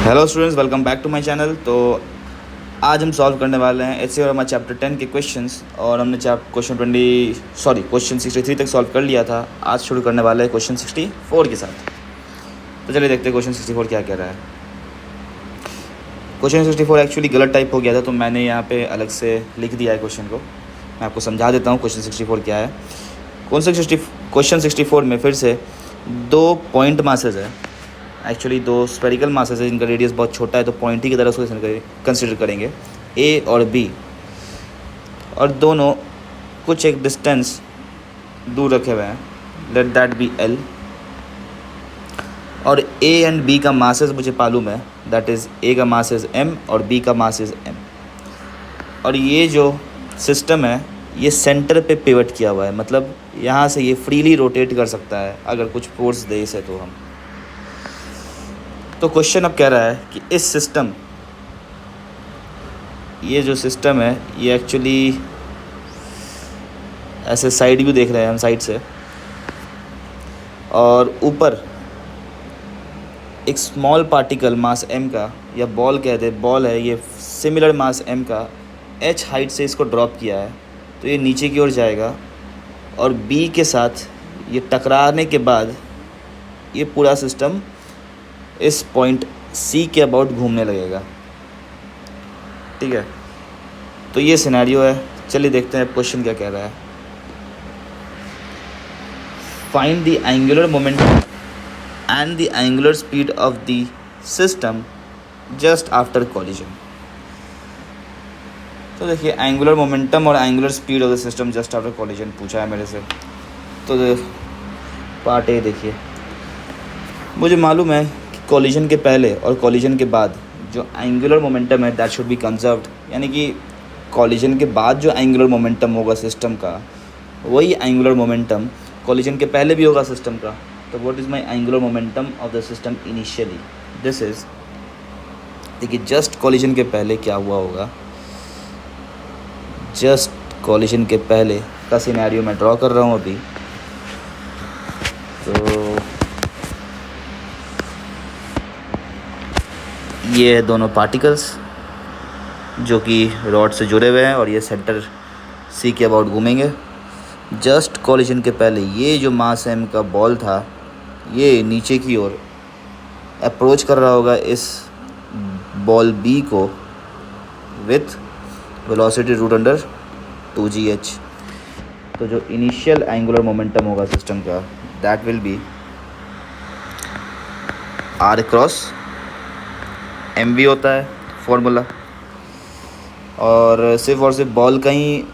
Hello students, welcome back to my channel. तो आज हम सॉल्व करने वाले हैं एचसी वर्मा चैप्टर 10 के क्वेश्चंस। और हमने क्वेश्चन 63 तक सॉल्व कर लिया था। आज शुरू करने वाले हैं क्वेश्चन 64 के साथ। तो चलिए देखते हैं क्वेश्चन 64 क्या कह रहा है। क्वेश्चन 64 एक्चुअली गलत टाइप हो गया था, तो मैंने यहाँ पे अलग से लिख दिया है क्वेश्चन को। मैं आपको समझा देता हूँ क्वेश्चन 64 क्या है। क्वेश्चन 64 में फिर से दो पॉइंट मासेज है, एक्चुअली दो स्फेरिकल मासेस है जिनका रेडियस बहुत छोटा है, तो पॉइंट ही की तरह उसको कंसिडर करेंगे, ए और बी, और दोनों कुछ एक डिस्टेंस दूर रखे हुए हैं, लेट दैट बी एल। और ए एंड बी का मासेस मुझे मालूम है, दैट इज़ ए का मास इज़ एम और बी का मास इज़ एम। और ये जो सिस्टम है ये सेंटर पे पिवट किया हुआ है, मतलब यहाँ से ये फ्रीली रोटेट कर सकता है अगर कुछ फोर्स दे इसे तो हम। तो क्वेश्चन अब कह रहा है कि इस सिस्टम, ये जो सिस्टम है ये एक्चुअली ऐसे साइड व्यू देख रहे हैं हम साइड से, और ऊपर एक स्मॉल पार्टिकल मास m का, या बॉल कह दे, बॉल है ये, सिमिलर मास m का h हाइट से इसको ड्रॉप किया है, तो ये नीचे की ओर जाएगा और b के साथ ये टकराने के बाद ये पूरा सिस्टम इस पॉइंट C के अबाउट घूमने लगेगा। ठीक है, तो ये सिनेरियो है। चलिए देखते हैं क्वेश्चन क्या कह रहा है। Find the angular momentum and the angular speed of the system just after collision. तो देखिए, एंगुलर मोमेंटम और angular speed of the system just after collision पूछा है मेरे से। तो पार्ट ए देखिए, मुझे मालूम है कॉलिजन के पहले और कॉलिजन के बाद जो एंगुलर मोमेंटम है दैट शुड बी कंजर्व्ड, यानी कि कॉलिजन के बाद जो एंगुलर मोमेंटम होगा सिस्टम का, वही एंगुलर मोमेंटम कॉलिजन के पहले भी होगा सिस्टम का। तो what is my angular momentum of the system initially, this is, देखिए जस्ट कॉलिजन के पहले क्या हुआ होगा, जस्ट कॉलिजन के पहले का सिनेरियो मैं ड्रॉ कर रहा हूँ अभी। तो ये है दोनों पार्टिकल्स जो कि रॉड से जुड़े हुए हैं, और ये सेंटर सी के अबाउट घूमेंगे। जस्ट कॉलिजन के पहले ये जो मास एम का बॉल था ये नीचे की ओर अप्रोच कर रहा होगा इस बॉल बी को with velocity root under 2gh। तो जो इनिशियल एंगुलर मोमेंटम होगा सिस्टम का that will be r cross mv होता है फॉर्मूला, और सिर्फ बॉल का ही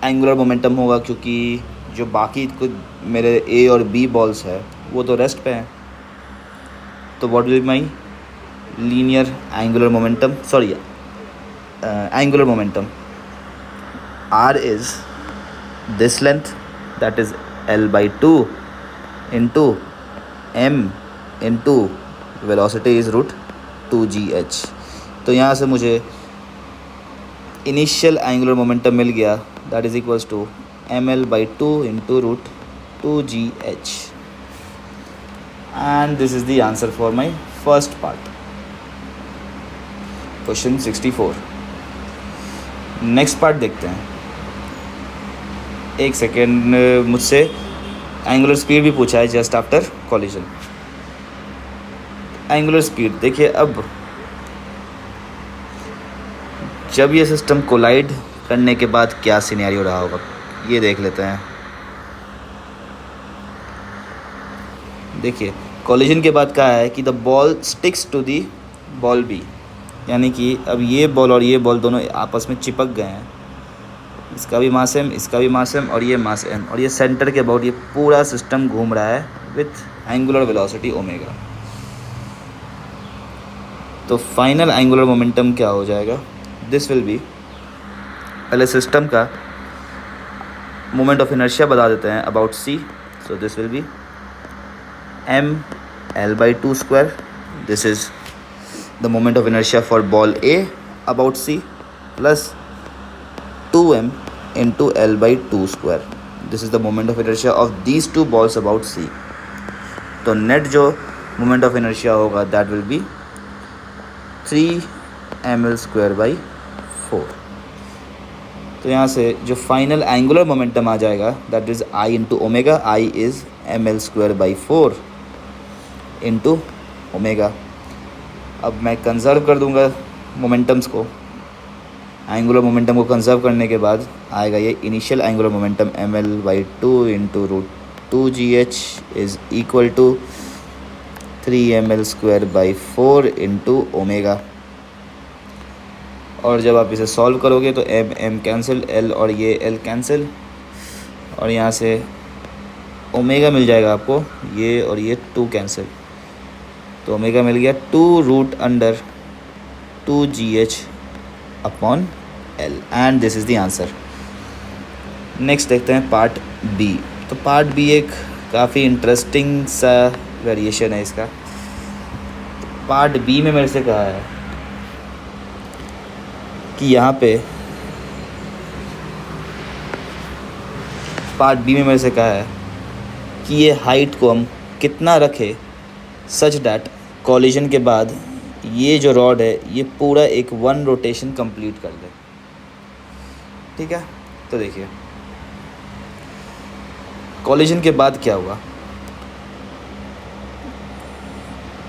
एंगुलर मोमेंटम होगा, क्योंकि जो बाकी कुछ मेरे ए और बी बॉल्स है वो तो रेस्ट पे हैं। तो what will my linear angular momentum, sorry angular momentum, r is this length that is l/2 into m into velocity is root 2gh। तो यहाँ से मुझे इनिशियल एंगुलर मोमेंटम मिल गया, that is equals to ml/2 into root 2gh। And this is the answer for my first part, question 64। Next part देखते हैं। एक second, मुझसे एंगुलर स्पीड भी पूछा है just after collision. Angular speed देखिए, अब जब ये सिस्टम कोलाइड करने के बाद क्या सिनेरियो रहा होगा ये देख लेते हैं। देखिए, कॉलिजन के बाद कहा है कि the ball sticks to the ball B, यानी कि अब ये बॉल और ये बॉल दोनों आपस में चिपक गए हैं, इसका भी मास एम, इसका भी मास एम, और ये मास एम, और ये सेंटर के अबाउट ये पूरा सिस्टम घूम रहा है विथ एंगुलर वेलोसिटी ओमेगा। तो फाइनल एंगुलर मोमेंटम क्या हो जाएगा, दिस विल बी, पहले सिस्टम का मोमेंट ऑफ इनर्शिया बता देते हैं about C. So this will be ml/2 square, this is the moment of inertia for ball A about C, plus 2m into l/2 square, this is the moment of inertia of these two balls about C. तो net जो moment of inertia होगा that will B 3 ml²/4। तो यहाँ से जो final angular momentum आ जाएगा that is I into omega. I is ml²/4 into omega. अब मैं कंजर्व कर दूंगा मोमेंटम्स को। एंगुलर मोमेंटम को कंजर्व करने के बाद आएगा ये initial angular momentum ml/2 into √2gh is equal to 3ml²/4 into omega. और जब आप इसे सॉल्व करोगे तो m कैंसिल, l और ये l कैंसिल, और यहाँ से ओमेगा मिल जाएगा आपको, ये और ये 2 कैंसिल, तो ओमेगा मिल गया 2√2gh/L and this is the answer. Next देखते हैं पार्ट बी। तो पार्ट बी एक काफ़ी इंटरेस्टिंग सा वेरिएशन है इसका। पार्ट बी में मेरे से कहा है कि यहाँ पे पार्ट बी में मेरे से कहा है कि ये हाइट को हम कितना रखें सच डैट कॉलिजन के बाद ये जो रॉड है ये पूरा एक 1 रोटेशन कंप्लीट कर दे। ठीक है, तो देखिए कॉलिजन के बाद क्या हुआ।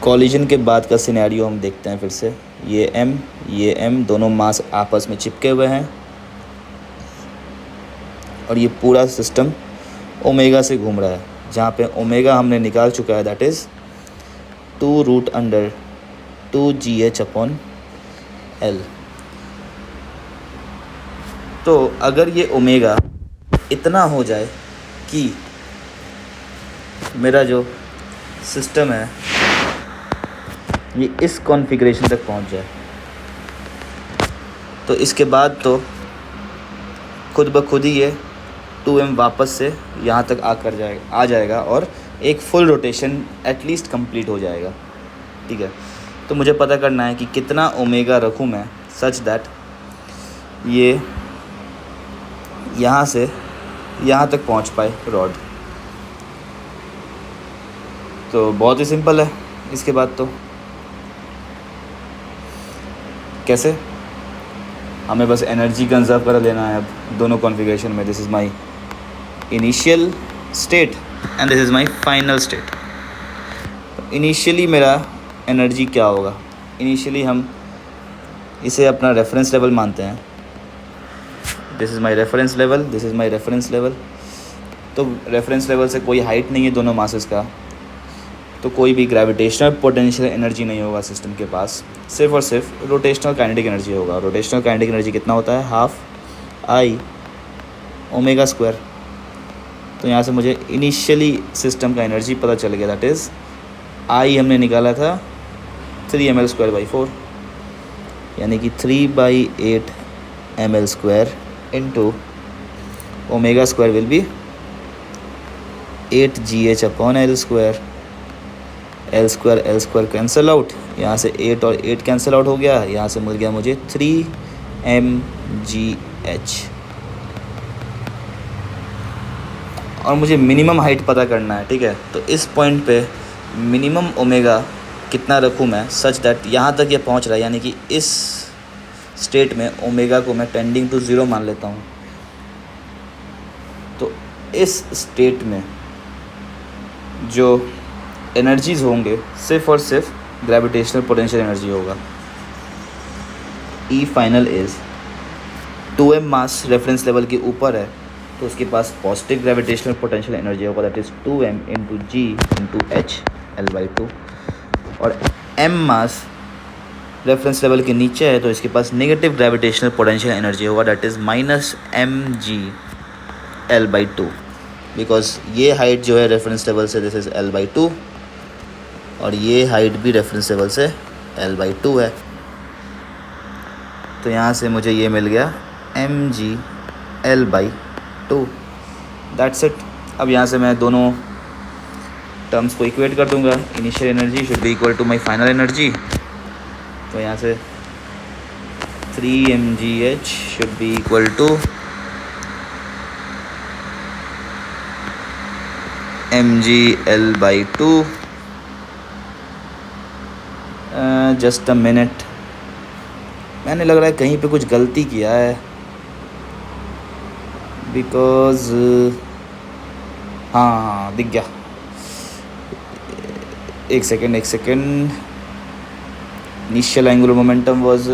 कॉलिजन के बाद का सिनेरियो हम देखते हैं फिर से। ये M दोनों मास आपस में चिपके हुए हैं और ये पूरा सिस्टम ओमेगा से घूम रहा है, जहाँ पे ओमेगा हमने निकाल चुका है दैट इज़ 2√2gh/L। तो अगर ये ओमेगा इतना हो जाए कि मेरा जो सिस्टम है ये इस कॉन्फ़िगरेशन तक पहुंच जाए, तो इसके बाद तो खुद ब खुद ही ये 2m वापस से यहाँ तक आ जाएगा और एक फुल रोटेशन एटलीस्ट कंप्लीट हो जाएगा। ठीक है, तो मुझे पता करना है कि कितना ओमेगा रखूँ मैं सच दैट ये यहाँ से यहाँ तक पहुँच पाए रॉड। तो बहुत ही सिंपल है। इसके बाद तो कैसे, हमें बस एनर्जी कंजर्व कर लेना है अब दोनों कॉन्फ़िगरेशन में। This is my initial state and this is my final state. Initially मेरा एनर्जी क्या होगा, इनिशियली हम इसे अपना रेफरेंस लेवल मानते हैं। This is my reference level, this is my reference level. तो रेफरेंस लेवल से कोई हाइट नहीं है दोनों मासेस का, तो कोई भी ग्रेविटेशनल पोटेंशियल एनर्जी नहीं होगा सिस्टम के पास, सिर्फ और सिर्फ रोटेशनल काइनेटिक एनर्जी होगा। रोटेशनल काइनेटिक एनर्जी कितना होता है, हाफ आई ओमेगा स्क्वायर। तो यहाँ से मुझे इनिशियली सिस्टम का एनर्जी पता चल गया दैट इज़ आई हमने निकाला था 3ml²/4 यानी कि 3/8 ml² into omega square will be 8gh/L²। L² cancel out, यहाँ से 8 और 8 कैंसिल आउट हो गया, यहाँ से मिल गया मुझे 3mgh। और मुझे मिनिमम हाइट पता करना है। ठीक है, तो इस पॉइंट पे मिनिमम ओमेगा कितना रखूँ मैं सच दैट यहाँ तक ये पहुँच रहा है, यानी कि इस स्टेट में ओमेगा को मैं टेंडिंग टू 0 मान लेता हूँ। तो इस स्टेट में जो एनर्जीज़ होंगे सिर्फ और सिर्फ ग्रेविटेशनल पोटेंशियल एनर्जी होगा। E final is 2m mass reference level के ऊपर है तो उसके पास पॉजिटिव ग्रेविटेशनल पोटेंशियल एनर्जी होगा that is 2m into G into H L/2। और m मास रेफरेंस लेवल के नीचे है तो इसके पास नेगेटिव ग्रेविटेशनल पोटेंशियल एनर्जी होगा that is -mg L/2। Because ये हाइट जो है रेफरेंस लेवल से दिस इज़ L/2 और ये हाइट भी रेफरेंस लेवल से L/2 है। तो यहाँ से मुझे ये मिल गया mg L/2। That's it. अब यहाँ से मैं दोनों टर्म्स को इक्वेट कर दूंगा। Initial energy should be equal to my final energy, तो यहाँ से 3mgh should be equal to mg L/2। Just a minute, मैंने लग रहा है कहीं पे कुछ गलती किया है, बिकॉज हाँ दिख गया। एक second initial angular momentum was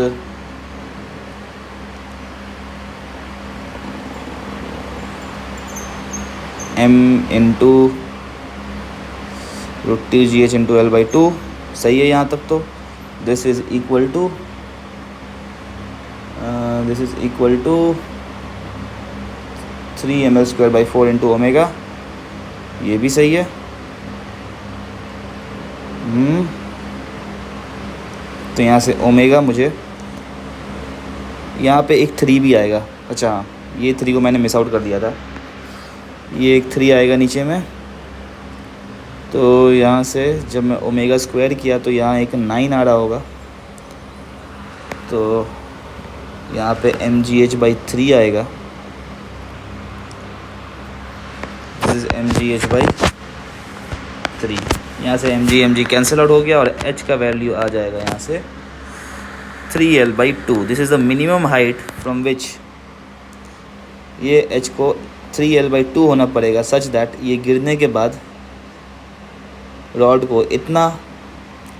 m into √2gh into L/2। सही है यहाँ तक तो। This is equal to 3ml²/4 into omega. ये भी सही है। तो यहाँ से ओमेगा मुझे यहाँ पे एक 3 भी आएगा। अच्छा हाँ, ये 3 को मैंने मिस आउट कर दिया था। ये एक 3 आएगा नीचे में, तो यहाँ से जब मैं ओमेगा स्क्वायर किया तो यहाँ एक 9 आ रहा होगा। तो यहाँ पे mgh/3 आएगा। This is mgh/3। यहाँ से mg कैंसिल आउट हो गया और h का वैल्यू आ जाएगा यहाँ से 3l/2। This is the minimum height from which ये h को 3l/2 होना पड़ेगा, सच दैट ये गिरने के बाद रॉड को इतना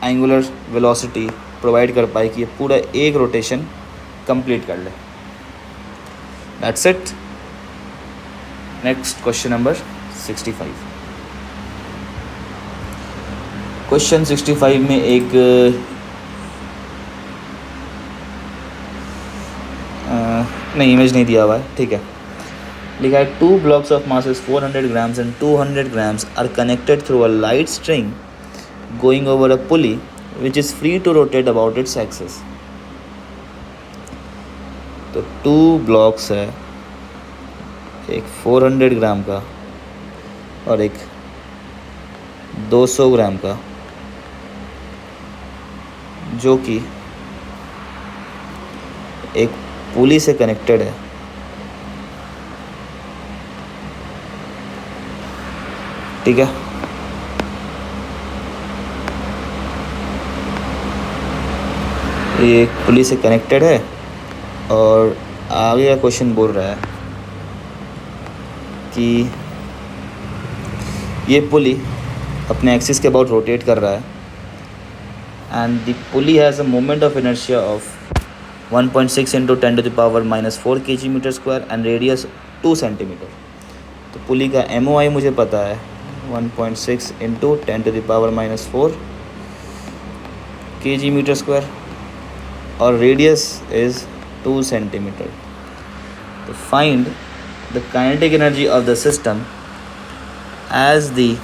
एंगुलर वेलोसिटी प्रोवाइड कर पाए कि ये पूरा एक रोटेशन कंप्लीट कर ले। That's it. Next question number 65। Question 65 में एक नहीं इमेज नहीं दिया हुआ है, ठीक है। लिखा है 2 blocks of masses 400 grams and 200 grams are connected through a light string going over a pulley which is free to rotate about its axis। तो 2 blocks है, एक 400 ग्राम का और एक 200 ग्राम का, जो कि एक पुली से कनेक्टेड है। ठीक है, ये एक पुली से कनेक्टेड है और आगे का क्वेश्चन बोल रहा है कि ये पुली अपने एक्सिस के अबाउट रोटेट कर रहा है and the pulley has a moment of inertia of 1.6 into 10⁻⁻⁴ kg/m² and radius 2 centimetre. तो पुली का MOI मुझे पता है 1.6 इंटू 10⁻⁻⁴ kg/m² और रेडियस इज़ 2 सेंटीमीटर। तो find the kinetic energy of the system as the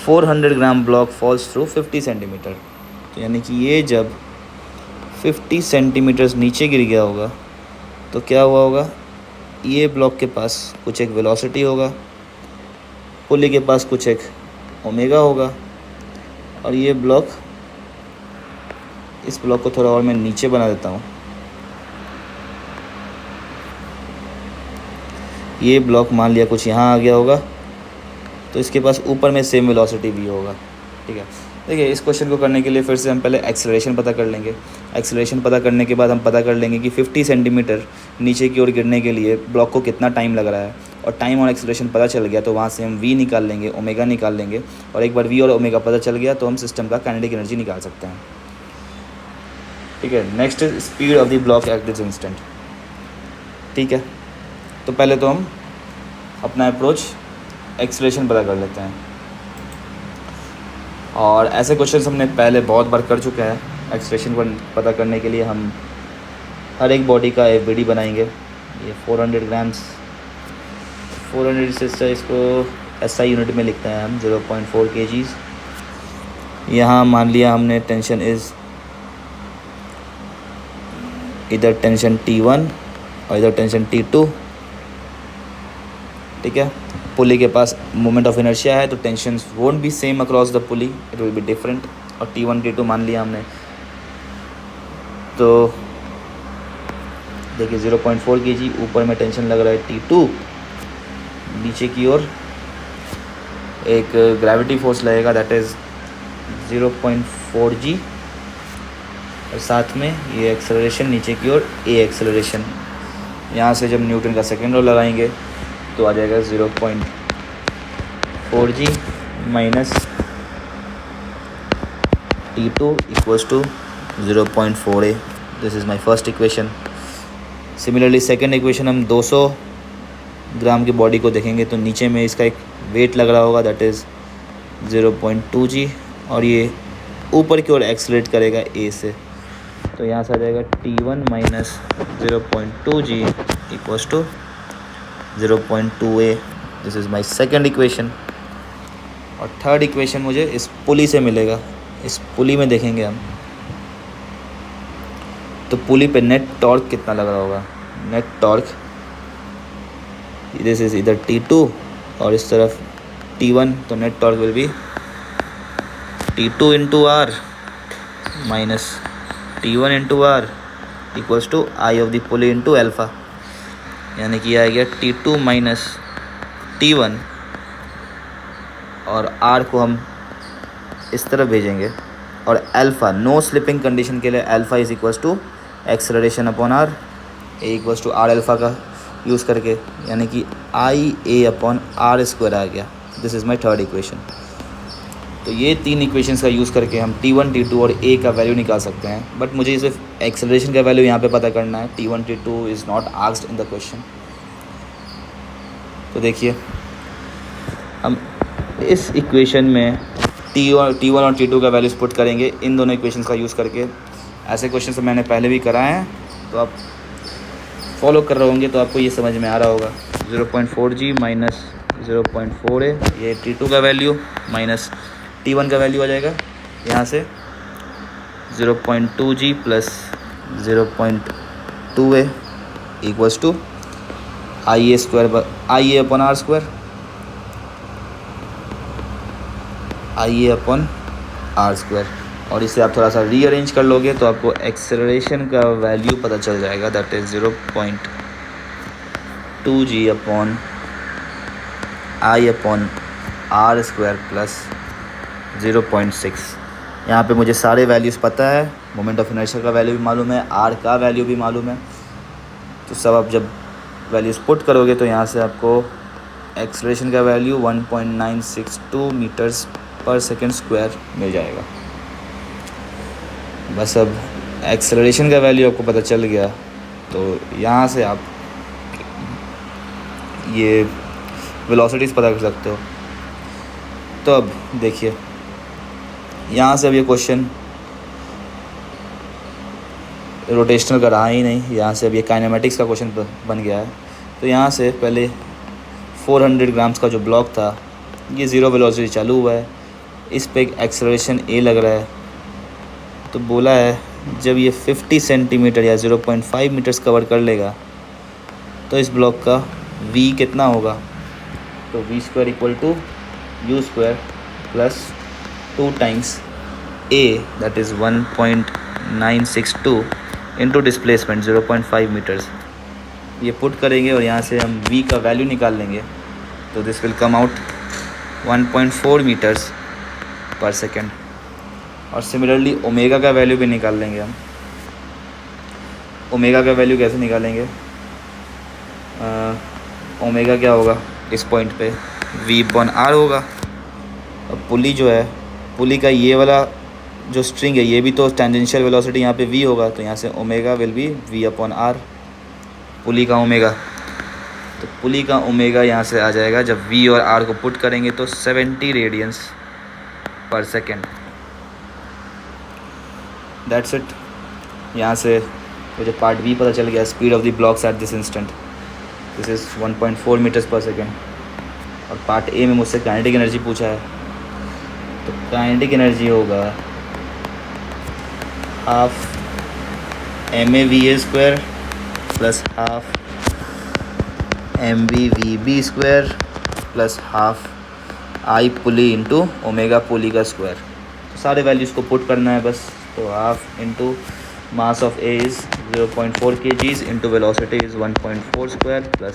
400 gram block falls through 50 centimetre. तो यानी कि ये जब 50 सेंटीमीटर्स नीचे गिर गया होगा तो क्या हुआ होगा, ये ब्लॉक के पास कुछ एक वेलोसिटी होगा, पुली के पास कुछ एक ओमेगा होगा और ये ब्लॉक, इस ब्लॉक को थोड़ा और मैं नीचे बना देता हूँ। ये ब्लॉक मान लिया कुछ यहाँ आ गया होगा तो इसके पास ऊपर में सेम वेलोसिटी भी होगा। ठीक है, देखिए इस क्वेश्चन को करने के लिए फिर से हम पहले एक्सेलरेशन पता कर लेंगे। एक्सेलरेशन पता करने के बाद हम पता कर लेंगे कि 50 सेंटीमीटर नीचे की ओर गिरने के लिए ब्लॉक को कितना टाइम लग रहा है, और टाइम और एक्सेलरेशन पता चल गया तो वहाँ से हम v निकाल लेंगे, ओमेगा निकाल लेंगे, और एक बार v और ओमेगा पता चल गया तो हम सिस्टम का काइनेटिक एनर्जी निकाल सकते हैं। ठीक है, next is speed of the block eight this instant. ठीक है, तो पहले तो हम अपना अप्रोच एक्सेलरेशन पता कर लेते हैं, और ऐसे क्वेश्चंस हमने पहले बहुत बार कर चुके हैं। एक्सेलरेशन पता करने के लिए हम हर एक बॉडी का FBD बनाएंगे। ये 400 ग्राम्स, 400 से इसको SI यूनिट में लिखते हैं हम 0.4 kgs। यहाँ मान लिया हमने टेंशन इज़ इधर टेंशन T1 और इधर टेंशन T2। ठीक है, पुली के पास मोमेंट ऑफ इनर्शिया है तो tensions won't be same across the pulley, it will be different. और T1 T2 मान लिया हमने, तो देखिए 0.4 kg, ऊपर में टेंशन लग रहा है T2, नीचे की ओर एक ग्रेविटी फोर्स लगेगा दैट इज़ 0.4 g और साथ में ये एक्सेलरेशन नीचे की ओर ए एक्सेलरेशन। यहाँ से जब न्यूटन का सेकेंड लॉ लगाएंगे तो आ जाएगा 0.4g minus T2 equals to 0.4a। This is my first equation. Similarly second equation हम 200 ग्राम की बॉडी को देखेंगे तो नीचे में इसका एक वेट लग रहा होगा, दैट इज़ 0.2g, और ये ऊपर की ओर एक्सलेट करेगा ए से। तो यहाँ से आ जाएगा T1 minus 0.2g equals to 0.2a। This is my second equation. और थर्ड इक्वेशन मुझे इस पुली से मिलेगा। इस पुली में देखेंगे हम तो पुली पे नेट टॉर्क कितना लग रहा होगा। नेट टॉर्क दिस इज इधर T2 और इस तरफ T1, तो net torque will be T2 into R minus T1 into R equals to I of the pulley into alpha. यानी कि आ गया T2 माइनस T1 और आर को हम इस तरफ भेजेंगे, और अल्फ़ा नो स्लिपिंग कंडीशन के लिए alpha is equals to acceleration upon R, A equals to R alpha का यूज़ करके, यानी कि I A upon R square आ गया। This is my third equation. तो ये तीन इक्वेशंस का यूज़ करके हम T1 T2 और ए का वैल्यू निकाल सकते हैं, बट मुझे सिर्फ एक्सेलरेशन का वैल्यू यहाँ पे पता करना है। T1 T2 is not asked in the question. तो देखिए हम इस इक्वेशन में T1 और T2 का वैल्यूज़ पुट करेंगे इन दोनों इक्वेशंस का यूज़ करके। ऐसे क्वेश्चन मैंने पहले भी कराए हैं, तो आप फॉलो कर रहे होंगे तो आपको ये समझ में आ रहा होगा। 0.4g माइनस 0.4a, ये T2 का वैल्यू माइनस T1 का वैल्यू आ जाएगा। यहाँ से 0.2g plus 0.2a equals to I A square, I A upon R square, I A upon R square. और इसे आप थोड़ा सा रीअरेंज कर लोगे तो आपको एक्सेलरेशन का वैल्यू पता चल जाएगा, that is 0.2g upon I upon R square plus 0.6। यहाँ पे मुझे सारे वैल्यूज़ पता है, मोमेंट ऑफ इनर्शिया का वैल्यू भी मालूम है, आर का वैल्यू भी मालूम है। तो सब आप जब वैल्यूज़ पुट करोगे तो यहाँ से आपको एक्सेलरेशन का वैल्यू 1.962 मीटर्स पर सेकेंड स्क्वायर मिल जाएगा। बस अब एक्सेलरेशन का वैल्यू आपको पता चल गया तो यहाँ से आप ये वेलोसिटीज़ पता कर सकते हो। तो अब देखिए यहाँ से अब ये क्वेश्चन रोटेशनल का रहा ही नहीं, यहाँ से अब ये काइनेमेटिक्स का क्वेश्चन बन गया है। तो यहाँ से पहले 400 ग्राम्स का जो ब्लॉक था ये ज़ीरो वेलोसिटी चालू हुआ है, इस पे एक एक्सेलरेशन ए लग रहा है। तो बोला है जब ये 50 सेंटीमीटर या 0.5 मीटर्स कवर कर लेगा तो इस ब्लॉक का v कितना होगा। तो v square equal to u square plus 2 times a, that is 1.962 into displacement 0.5 metres. ये पुट करेंगे और यहाँ से हम v का वैल्यू निकाल लेंगे तो this will come out 1.4 metres पर सेकेंड। और सिमिलरली ओमेगा का वैल्यू भी निकाल लेंगे हम। ओमेगा का वैल्यू कैसे निकालेंगे, ओमेगा क्या होगा इस पॉइंट पे v अपॉन r होगा। अब पुली जो है, पुली का ये वाला जो स्ट्रिंग है ये भी तो टेंजेंशियल वेलोसिटी यहाँ पे v होगा, तो यहाँ से omega will be v upon r, पुली का ओमेगा। तो पुली का ओमेगा यहाँ से आ जाएगा, जब v और r को पुट करेंगे तो 70 radiance per second. That's it. यहाँ से मुझे पार्ट बी पता चल गया, speed of the blocks at this instant, this is 1.4 metres पर सेकेंड। और पार्ट ए में मुझसे काइनेटिक एनर्जी पूछा है, तो काइनेटिक एनर्जी होगा half ma square plus half mv square plus half I pulley into omega pulley का square. तो सारे वैल्यूज़ को पुट करना है बस। तो half into mass of A is 0.4 kgs into velocity is 1.4 square plus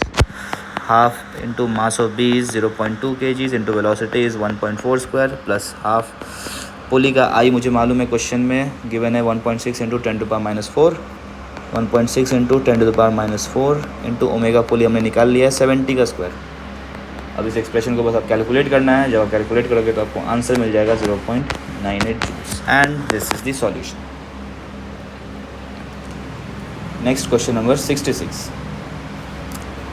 half into mass of B is 0.2 kgs into velocity is 1.4 square plus half pulley का I मुझे मालूम है, क्वेश्चन में गिवन है 1.6 इंटू 10⁻⁴, 1.6 इंटू 10⁻⁴ इंटू ओमेगा पुली हमने निकाल लिया है 70 का स्क्वायर। अब इस एक्सप्रेशन को बस आप कैलकुलेट करना है, जब आप कैलकुलेट करोगे तो आपको आंसर मिल जाएगा 0.98 joules and this is the solution. Next question number 66।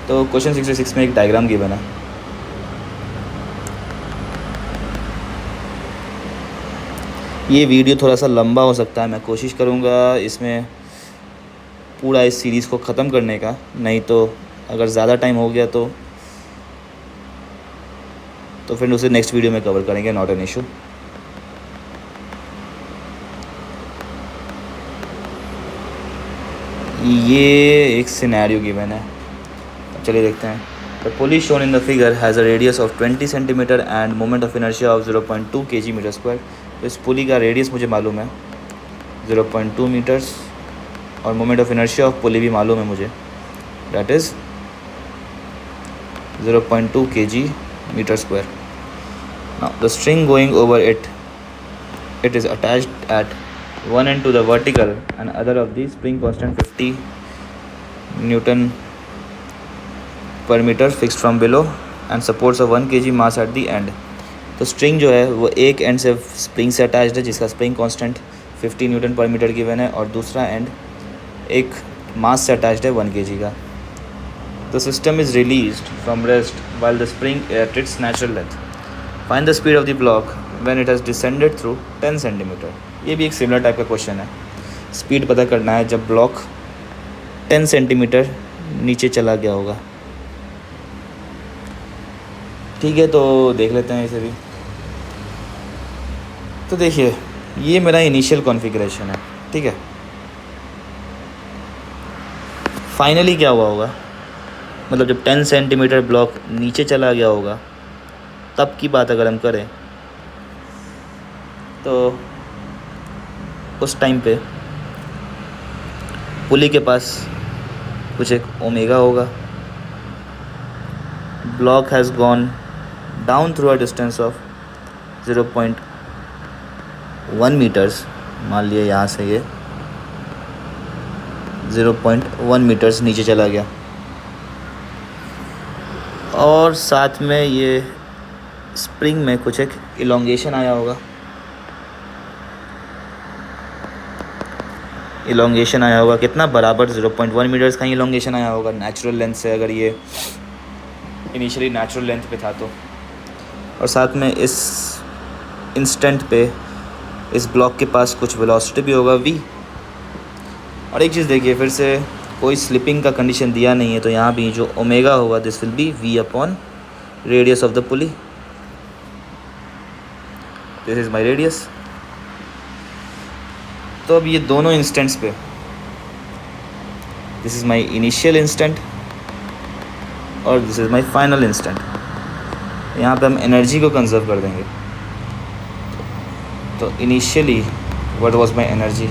तो क्वेश्चन 66 में एक डायग्राम गिवन है। ये वीडियो थोड़ा सा लंबा हो सकता है, मैं कोशिश करूँगा इसमें पूरा इस सीरीज़ को ख़त्म करने का, नहीं तो अगर ज़्यादा टाइम हो गया तो फिर उसे नेक्स्ट वीडियो में कवर करेंगे, नॉट एन इशू। ये एक सिनेरियो गिवन है, चलिए देखते हैं। The pulley shown in the figure has a radius of 20 centimetre end moment of inertia of 0.2 kg/m²। तो इस पुली का रेडियस मुझे मालूम है 0.2 मीटर्स, और moment of inertia of pulley भी मालूम है मुझे, that is 0.2 kg/m²। Now the string going over it is attached at one end to the vertical and other of the spring constant 50 Newton per meter fixed from below and supports a 1 kg mass at the end। तो string जो है वो एक and से spring से attached है जिसका spring constant 50 Newton पर मीटर गिवन है, और दूसरा एंड एक मास से अटैच्ड है 1 kg का। The system is released from rest while the spring at its natural length। Find the speed of the block when it has descended through 10 centimetre. ये भी एक सिमिलर टाइप का क्वेश्चन है। Speed पता करना है जब ब्लॉक 10 सेंटीमीटर नीचे चला गया होगा। ठीक है, तो देख लेते हैं इसे भी। तो देखिए, ये मेरा इनिशियल कॉन्फ़िगरेशन है, ठीक है। फाइनली क्या हुआ होगा, मतलब जब 10 सेंटीमीटर ब्लॉक नीचे चला गया होगा तब की बात अगर हम करें तो उस टाइम पे पुली के पास कुछ एक ओमेगा होगा। Block has gone down through a distance of 0.1 metres, मान लिए यहाँ से ये 0.1 मीटर्स नीचे चला गया, और साथ में ये स्प्रिंग में कुछ एक इलोंगेशन आया होगा। इलोंगेशन आया होगा कितना, बराबर 0.1 मीटर्स का ही इलोंगेशन आया होगा नेचुरल लेंथ से, अगर ये इनिशियली नेचुरल लेंथ पे था तो। और साथ में इस इंस्टेंट पे इस ब्लॉक के पास कुछ वेलोसिटी भी होगा v। और एक चीज़ देखिए, फिर से कोई स्लिपिंग का कंडीशन दिया नहीं है, तो यहाँ भी जो ओमेगा होगा this will be v upon radius of the pulley. This is my radius. तो अब ये दोनों इंस्टेंट्स पे, this is my initial instant और this is my final instant, यहाँ पे हम एनर्जी को कंजर्व कर देंगे। तो initially what was my energy,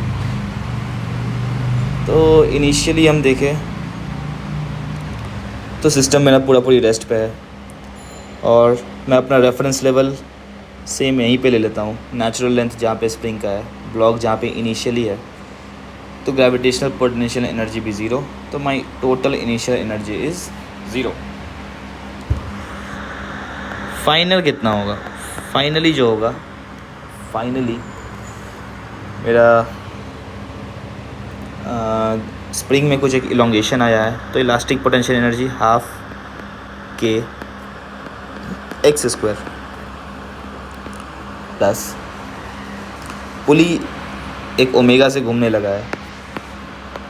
तो इनिशियली हम देखें तो सिस्टम मेरा पूरी रेस्ट पे है, और मैं अपना रेफरेंस लेवल सेम यहीं पे ले लेता हूँ, नेचुरल लेंथ जहाँ पे स्प्रिंग का है, ब्लॉक जहाँ पे इनिशियली है, तो ग्रेविटेशनल पोटेंशियल एनर्जी भी ज़ीरो, तो माई total initial energy is 0। Final कितना होगा, फाइनली जो होगा, फाइनली मेरा स्प्रिंग में कुछ एक इलोंगेशन आया है, तो elastic potential energy ½ kx² plus pulley एक ओमेगा से घूमने लगा है,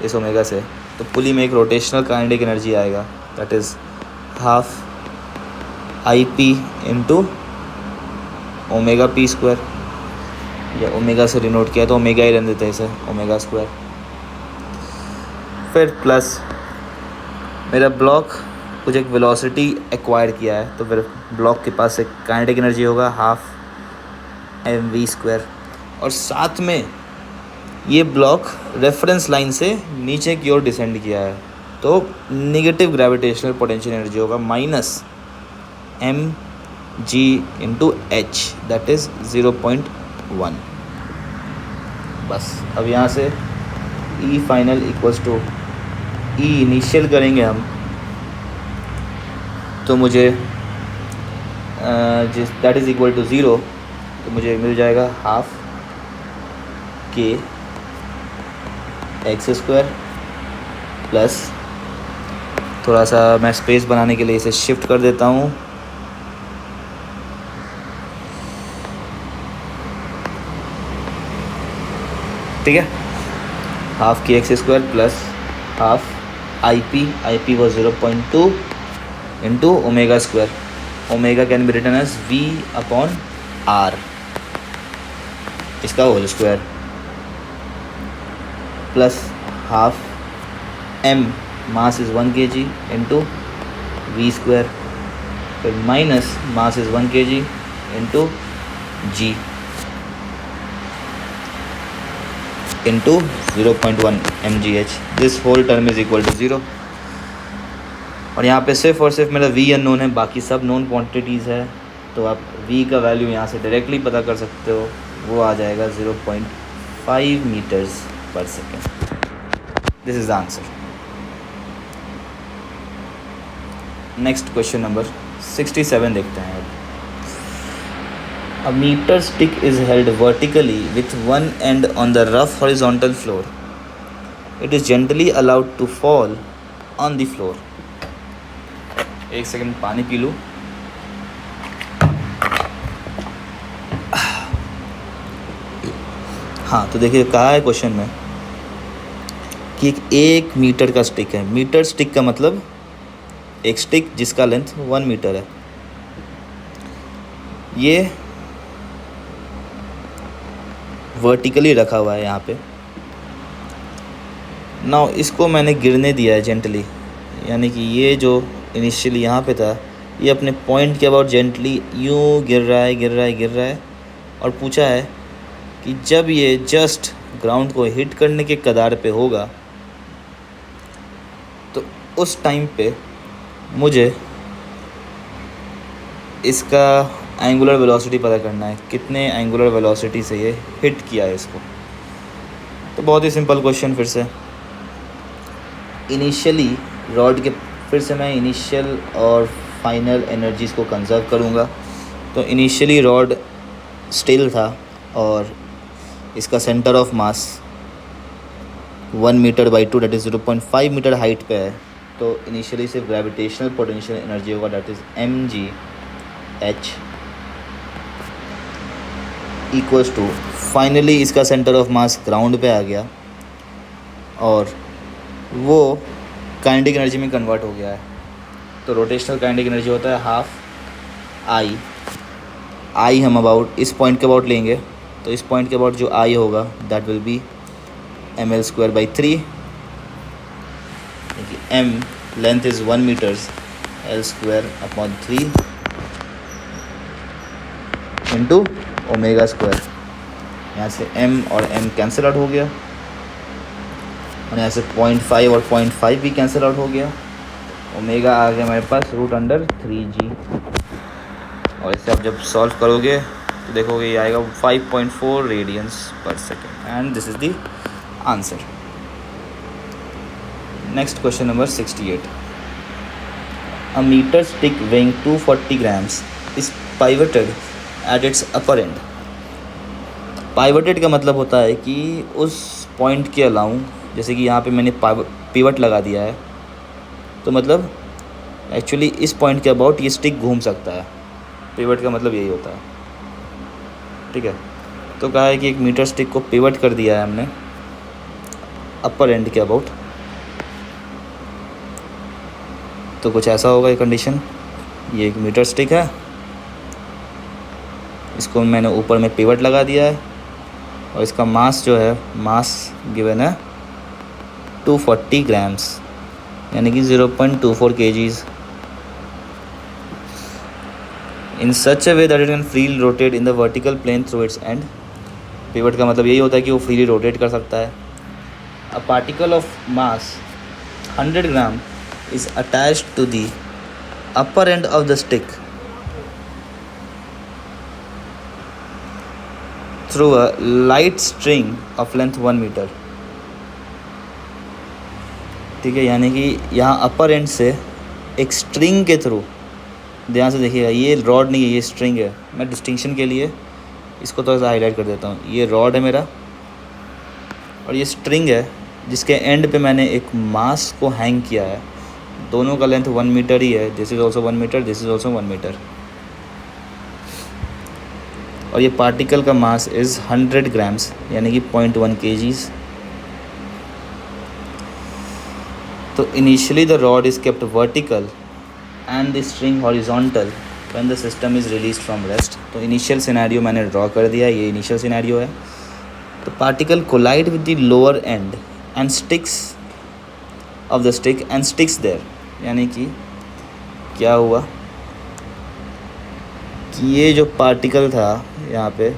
इस ओमेगा से, तो पुली में एक रोटेशनल काइनेटिक एनर्जी आएगा, that is ½ IP into omega p², या ओमेगा से डिनोट किया तो ओमेगा ही रहने देते हैं इसे, ओमेगा²। फिर प्लस मेरा ब्लॉक कुछ एक वेलोसिटी एक्वायर किया है, तो फिर ब्लॉक के पास एक काइनेटिक एनर्जी होगा ½ mv², और साथ में ये ब्लॉक रेफरेंस लाइन से नीचे की ओर डिसेंड किया है, तो नेगेटिव ग्रेविटेशनल पोटेंशियल एनर्जी होगा -mg into h, that is 0.2 1। बस अब यहाँ से E final equals to E initial करेंगे हम, तो मुझे जिस दैट इज़ इक्वल टू 0, तो मुझे मिल जाएगा half K X square plus, थोड़ा सा मैं स्पेस बनाने के लिए इसे शिफ्ट कर देता हूँ, ठीक है, half K X square plus half I P was 0.2 into omega square, omega can be written as v upon R, इसका whole square, plus half m mass is 1 kg into V square, फिर minus mass is 1 kg into g into 0.1 mgh, this whole term is equal to 0। और यहाँ पे सिर्फ और सिर्फ मेरा v unknown है, बाकी सब नोन क्वांटिटीज़ है, तो आप v का वैल्यू यहाँ से डायरेक्टली पता कर सकते हो, वो आ जाएगा 0.5 मीटर्स पर second. This is the answer. Next question number 67 देखते हैं अब। A meter stick is held vertically with one end on the rough horizontal floor. It is generally allowed to fall on the floor. एक second पानी P लूँ। हाँ, तो देखिए कहा है क्वेश्चन में कि एक मीटर का स्टिक है। मीटर स्टिक का मतलब एक स्टिक जिसका लेंथ 1 मीटर है। ये वर्टिकली रखा हुआ है यहाँ पे। नाउ इसको मैंने गिरने दिया है जेंटली, यानी कि ये जो इनिशियली यहाँ पे था, ये अपने पॉइंट के अबाउट जेंटली यूँ गिर रहा है और पूछा है कि जब ये जस्ट ग्राउंड को हिट करने के कगार पे होगा तो उस टाइम पे मुझे इसका एंगुलर वेलोसिटी पता करना है, कितने एंगुलर वेलोसिटी से ये हिट किया है इसको। तो बहुत ही सिंपल क्वेश्चन, फिर से इनिशियली रॉड के, फिर से मैं इनिशियल और फाइनल एनर्जीज़ को कंजर्व करूँगा। तो इनिशियली रॉड स्टिल था और इसका centre of mass 1 metre by 2 that is 0.5 metre height पे है। तो इनिशियली सिर्फ ग्रेविटेशनल पोटेंशियल एनर्जी होगा, that is mgh equals to, finally इसका सेंटर ऑफ मास ग्राउंड पे आ गया और वो काइनेटिक एनर्जी में कन्वर्ट हो गया है। तो रोटेशनल काइनेटिक एनर्जी होता है हाफ आई हम अबाउट इस पॉइंट के अबाउट लेंगे, तो इस पॉइंट के अबाउट जो आई होगा that will be ml²/3, m length is 1 metres, l²/3 into omega square. यहाँ से m और m कैंसिल आउट हो गया और यहाँ से 0.5 और 0.5 भी कैंसिल आउट हो गया। ओमेगा आ गया हमारे पास √3g और इसे आप जब सॉल्व करोगे तो देखोगे ये आएगा 5.4 radians per second, and this is the answer. Next question number 68। A metre stick weighing 240 grams is pivoted at its upper end. Pivoted का मतलब होता है कि उस पॉइंट के अलाउ, जैसे कि यहाँ पे मैंने पिवट लगा दिया है, तो मतलब एक्चुअली इस पॉइंट के अबाउट ये स्टिक घूम सकता है। पिवट का मतलब यही होता है, ठीक है। तो कहा है कि एक मीटर स्टिक को पिवट कर दिया है हमने अपर एंड के अबाउट, तो कुछ ऐसा होगा ये कंडीशन। ये एक मीटर स्टिक है, इसको मैंने ऊपर में पिवट लगा दिया है और इसका मास जो है, मास गिवन है 240 ग्राम्स, यानी कि 0.24 kgs, in such a way that it can freely rotate in the vertical plane through its end. Pivot का मतलब यही होता है कि वो फ्रीली रोटेट कर सकता है। A particle of mass 100 gram is attached to the upper end of the stick through a light string of length 1 metre. ठीक है, यानी कि यहाँ अपर एंड से एक स्ट्रिंग के थ्रू, ध्यान से देखिएगा, ये रॉड नहीं है, ये स्ट्रिंग है। मैं डिस्टिंक्शन के लिए इसको थोड़ा सा हाईलाइट कर देता हूँ। ये रॉड है मेरा और ये स्ट्रिंग है जिसके एंड पे मैंने एक मास को हैंग किया है। दोनों का लेंथ 1 मीटर ही है। This is also 1 metre, this is also 1 metre. और ये पार्टिकल का मास इज़ 100 ग्राम्स, यानी कि 0.1 kgs। तो initially the rod is kept vertical and the string horizontal when the system is release from rest. तो initial scenario मैंने draw कर दिया, ये इनिशियल सिनेरियो है। तो particle collide with the lower end and sticks of the stick and sticks there, यानी कि क्या हुआ कि ये जो पार्टिकल था यहाँ पे,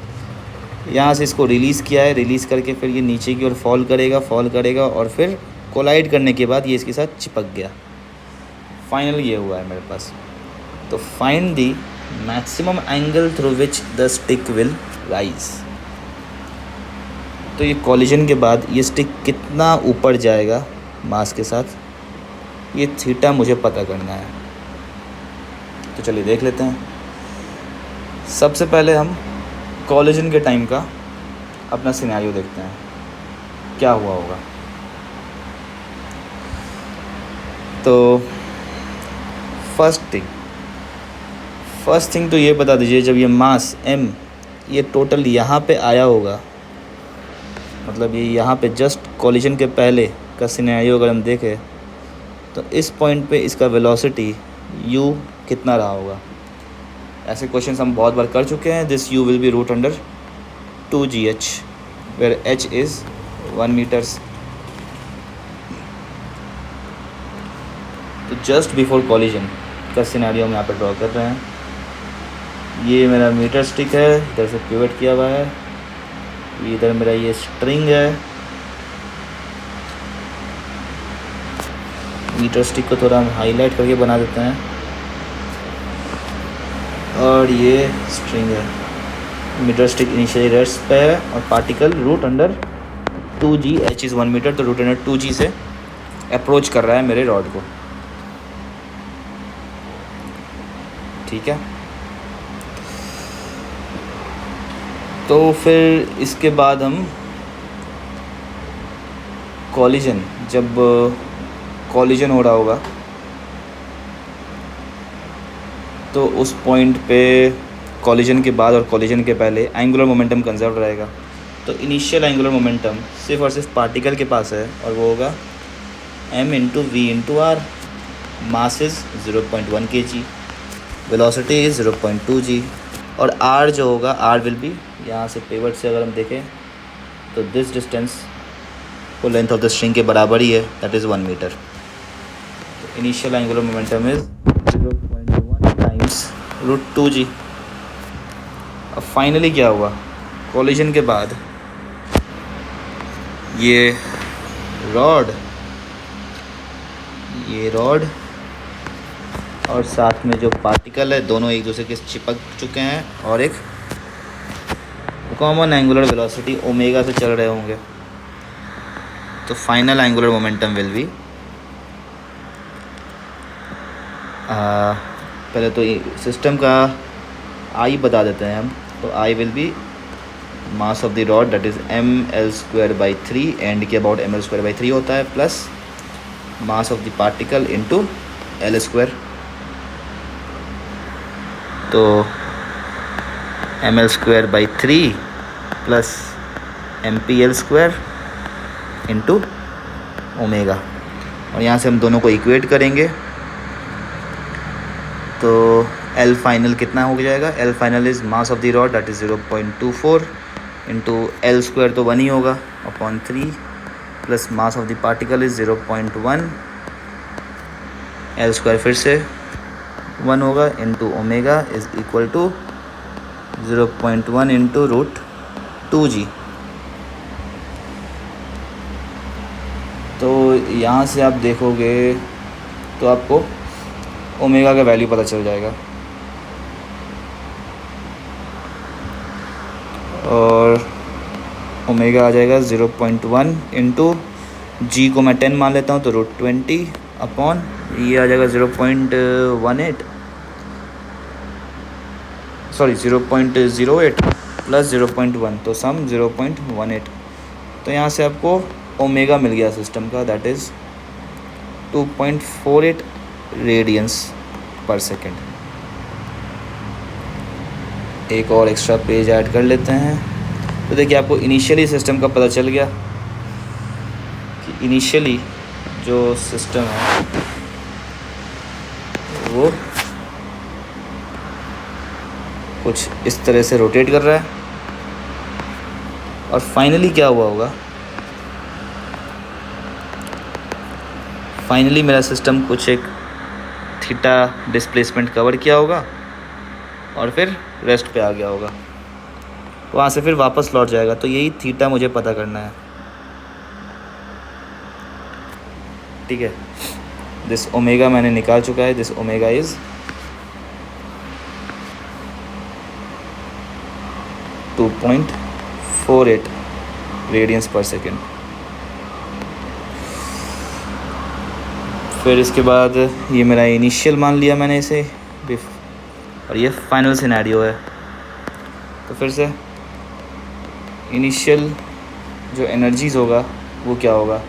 यहाँ से इसको रिलीज़ किया है, रिलीज़ करके फिर ये नीचे की ओर फॉल करेगा और फिर कोलाइड करने के बाद ये इसके साथ चिपक गया। फाइनल ये हुआ है मेरे पास। तो find the maximum angle through which the stick will rise. तो ये कॉलिजन के बाद ये स्टिक कितना ऊपर जाएगा मास के साथ, ये थीटा मुझे पता करना है। तो चलिए देख लेते हैं। सबसे पहले हम कॉलिजन के टाइम का अपना सिनेरियो देखते हैं, क्या हुआ होगा। तो फर्स्ट थिंग तो ये बता दीजिए, जब ये मास m ये टोटल यहाँ पे आया होगा, मतलब ये यहाँ पे जस्ट कॉलिजन के पहले का सिनेरियो अगर हम देखें तो इस पॉइंट पे इसका वेलोसिटी u कितना रहा होगा। ऐसे क्वेश्चंस हम बहुत बार कर चुके हैं। This u will be root under 2gh where h is 1 metres. तो जस्ट बिफोर कॉलिजन का सिनेरियो हम यहाँ पे ड्रॉ कर रहे हैं। ये मेरा मीटर स्टिक है, इधर से पिवट किया हुआ है, इधर मेरा ये स्ट्रिंग है। मीटर स्टिक को थोड़ा हम हाईलाइट करके बना देते हैं, और ये स्ट्रिंग है। मीटर स्टिक इनिशियली रेस्ट पे है और particle root under 2g, h is 1 metre, तो रूट अंडर 2g से अप्रोच कर रहा है मेरे रॉड को। ठीक है, तो फिर इसके बाद हम कॉलिजन, जब कॉलिजन हो रहा होगा तो उस पॉइंट पे कॉलिजन के बाद और कॉलिजन के पहले एंगुलर मोमेंटम कंजर्व रहेगा। तो इनिशियल एंगुलर मोमेंटम सिर्फ और सिर्फ पार्टिकल के पास है, और वो होगा m into v into r. Mass is 0.1 kg, velocity is 0.2 g, और r जो होगा, r विल बी, यहाँ से पिवट से अगर हम देखें तो दिस डिस्टेंस वो लेंथ ऑफ द स्ट्रिंग के बराबर ही है, दैट इज़ 1 मीटर। तो initial angular momentum is 0.1 times root 2g। अब फाइनली क्या हुआ, कॉलिजन के बाद ये रॉड और साथ में जो पार्टिकल है, दोनों एक दूसरे के चिपक चुके हैं, और एक कॉमन एंगुलर वेलोसिटी ओमेगा से चल रहे होंगे। तो final angular momentum will be, पहले तो सिस्टम का आई बता देते हैं हम। तो I will be mass of the rod, that is ml²/3, and के अबाउट ml²/3 होता है, plus mass of the particle into l²। तो ml²/3 plus mpl² into omega, और यहाँ से हम दोनों को इक्वेट करेंगे तो L फाइनल कितना हो जाएगा। L final is mass of the rod, that is 0.24 into l² तो 1 ही होगा upon 3, plus mass of the particle is 0.1, l² फिर से 1 होगा, into omega is equal to 0.1 into root 2g। तो यहाँ से आप देखोगे तो आपको ओमेगा का वैल्यू पता चल जाएगा, और ओमेगा आ जाएगा 0.1 इंटू जी को मैं 10 मान लेता हूँ तो √20 अपॉन ये आ जाएगा 0.18 सॉरी 0.08 प्लस 0.1 तो सम 0.18। तो यहाँ से आपको ओमेगा मिल गया सिस्टम का, that is 2.48 radiance per second. एक और एक्स्ट्रा पेज ऐड कर लेते हैं। तो देखिए आपको इनिशियली सिस्टम का पता चल गया कि इनिशियली जो सिस्टम है वो कुछ इस तरह से रोटेट कर रहा है और फाइनली क्या हुआ होगा, फाइनली मेरा सिस्टम कुछ एक थीटा डिस्प्लेसमेंट कवर किया होगा और फिर रेस्ट पे आ गया होगा, वहाँ से फिर वापस लौट जाएगा। तो यही थीटा मुझे पता करना है, ठीक है। दिस ओमेगा मैंने निकाल चुका है, this omega is 2.48 radiance per second. फिर इसके बाद ये मेरा इनिशियल मान लिया मैंने इसे, और ये फाइनल सिनेरियो है। तो फिर से इनिशियल जो एनर्जीज़ होगा वो क्या होगा,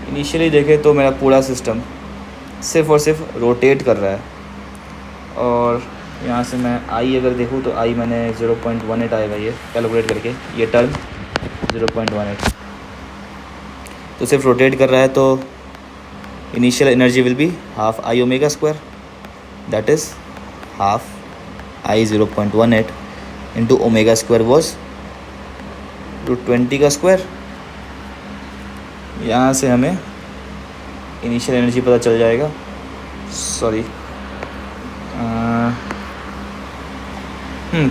इनिशियली देखें तो मेरा पूरा सिस्टम सिर्फ़ और सिर्फ रोटेट कर रहा है, और यहाँ से मैं आई अगर देखूँ तो आई मैंने 0.18 आएगा ये कैलकुलेट करके, ये टर्म 0.18 तो सिर्फ रोटेट कर रहा है। तो initial energy will be half I omega square, that is half I 0.18 into omega square was √20 का स्क्वायर। यहाँ से हमें इनिशियल एनर्जी पता चल जाएगा, सॉरी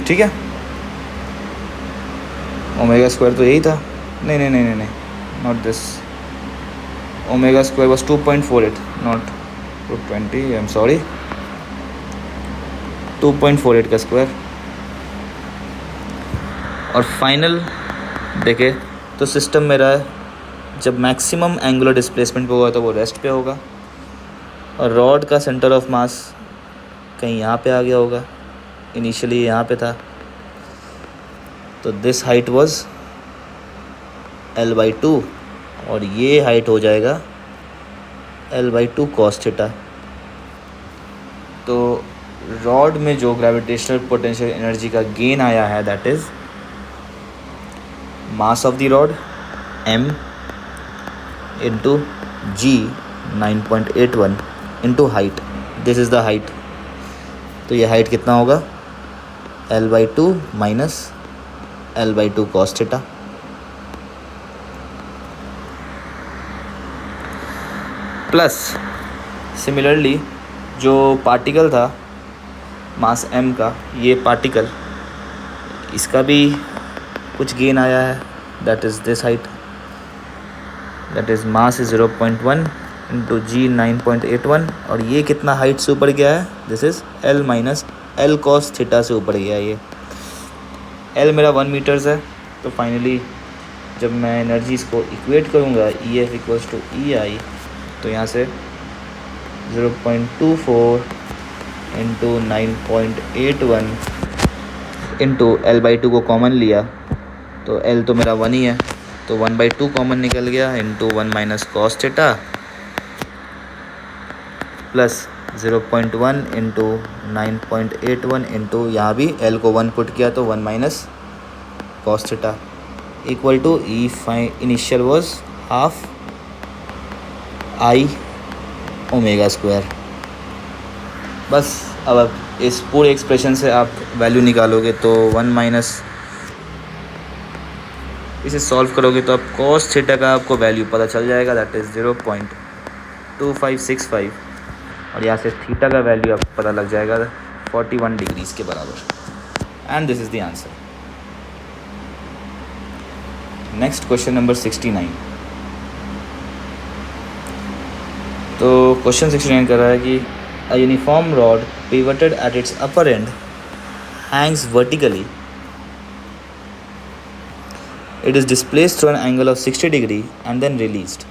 ठीक है, ओमेगा स्क्वायर तो यही था, नहीं not this, omega square was 2.48 not √20, I am sorry, 2.48 का स्क्वायर। और फाइनल देखे तो सिस्टम मेरा जब मैक्सिमम एंगुलर डिस्प्लेसमेंट पे होगा तो वो रेस्ट पे होगा, और रॉड का सेंटर ऑफ मास कहीं यहाँ पे आ गया होगा, इनिशियली यहाँ पे था। तो दिस हाइट वाज L/2 और ये हाइट हो जाएगा L/2 cos थीटा। तो रॉड में जो ग्रेविटेशनल पोटेंशियल एनर्जी का गेन आया है that is mass of the rod m into ji 9.81 into height, this is the height. तो ये हाइट कितना होगा, L/2 minus L/2 cos theta. Plus similarly जो पार्टिकल था मास m का, ये पार्टिकल इसका भी कुछ गेन आया है, that is this height, that is mass is 0.1 into जी 9.81, और ये कितना हाइट से ऊपर गया है, this is L minus L cos theta से ऊपर गया है। ये L मेरा 1 मीटर्स है। तो फाइनली जब मैं एनर्जीज़ को इक्वेट करूँगा EF इक्वल्स टू EI, तो यहाँ से 0.24 इंटू 9.81 इंटू L/2 को कॉमन लिया तो L तो मेरा 1 ही है, तो 1/2 कॉमन निकल गया into 1 minus cos theta plus 0.1 into 9.81 into यहाँ भी L को 1 पुट किया तो 1 minus cos theta equal to E initial was half I omega square. बस अब आप इस पूरे एक्सप्रेशन से आप वैल्यू निकालोगे तो 1 माइनस, इसे सॉल्व करोगे तो आप cos थीटा का आपको वैल्यू पता चल जाएगा, दैट इज़ 0.2565, और यहाँ से थीटा का वैल्यू आपको पता लग जाएगा 41 डिग्रीज़ के बराबर। And this is the answer. Next question number 69। तो क्वेश्चन 69 कर रहा है कि a uniform rod pivoted at its upper end hangs vertically It is displaced through an angle of 60 degree and then released.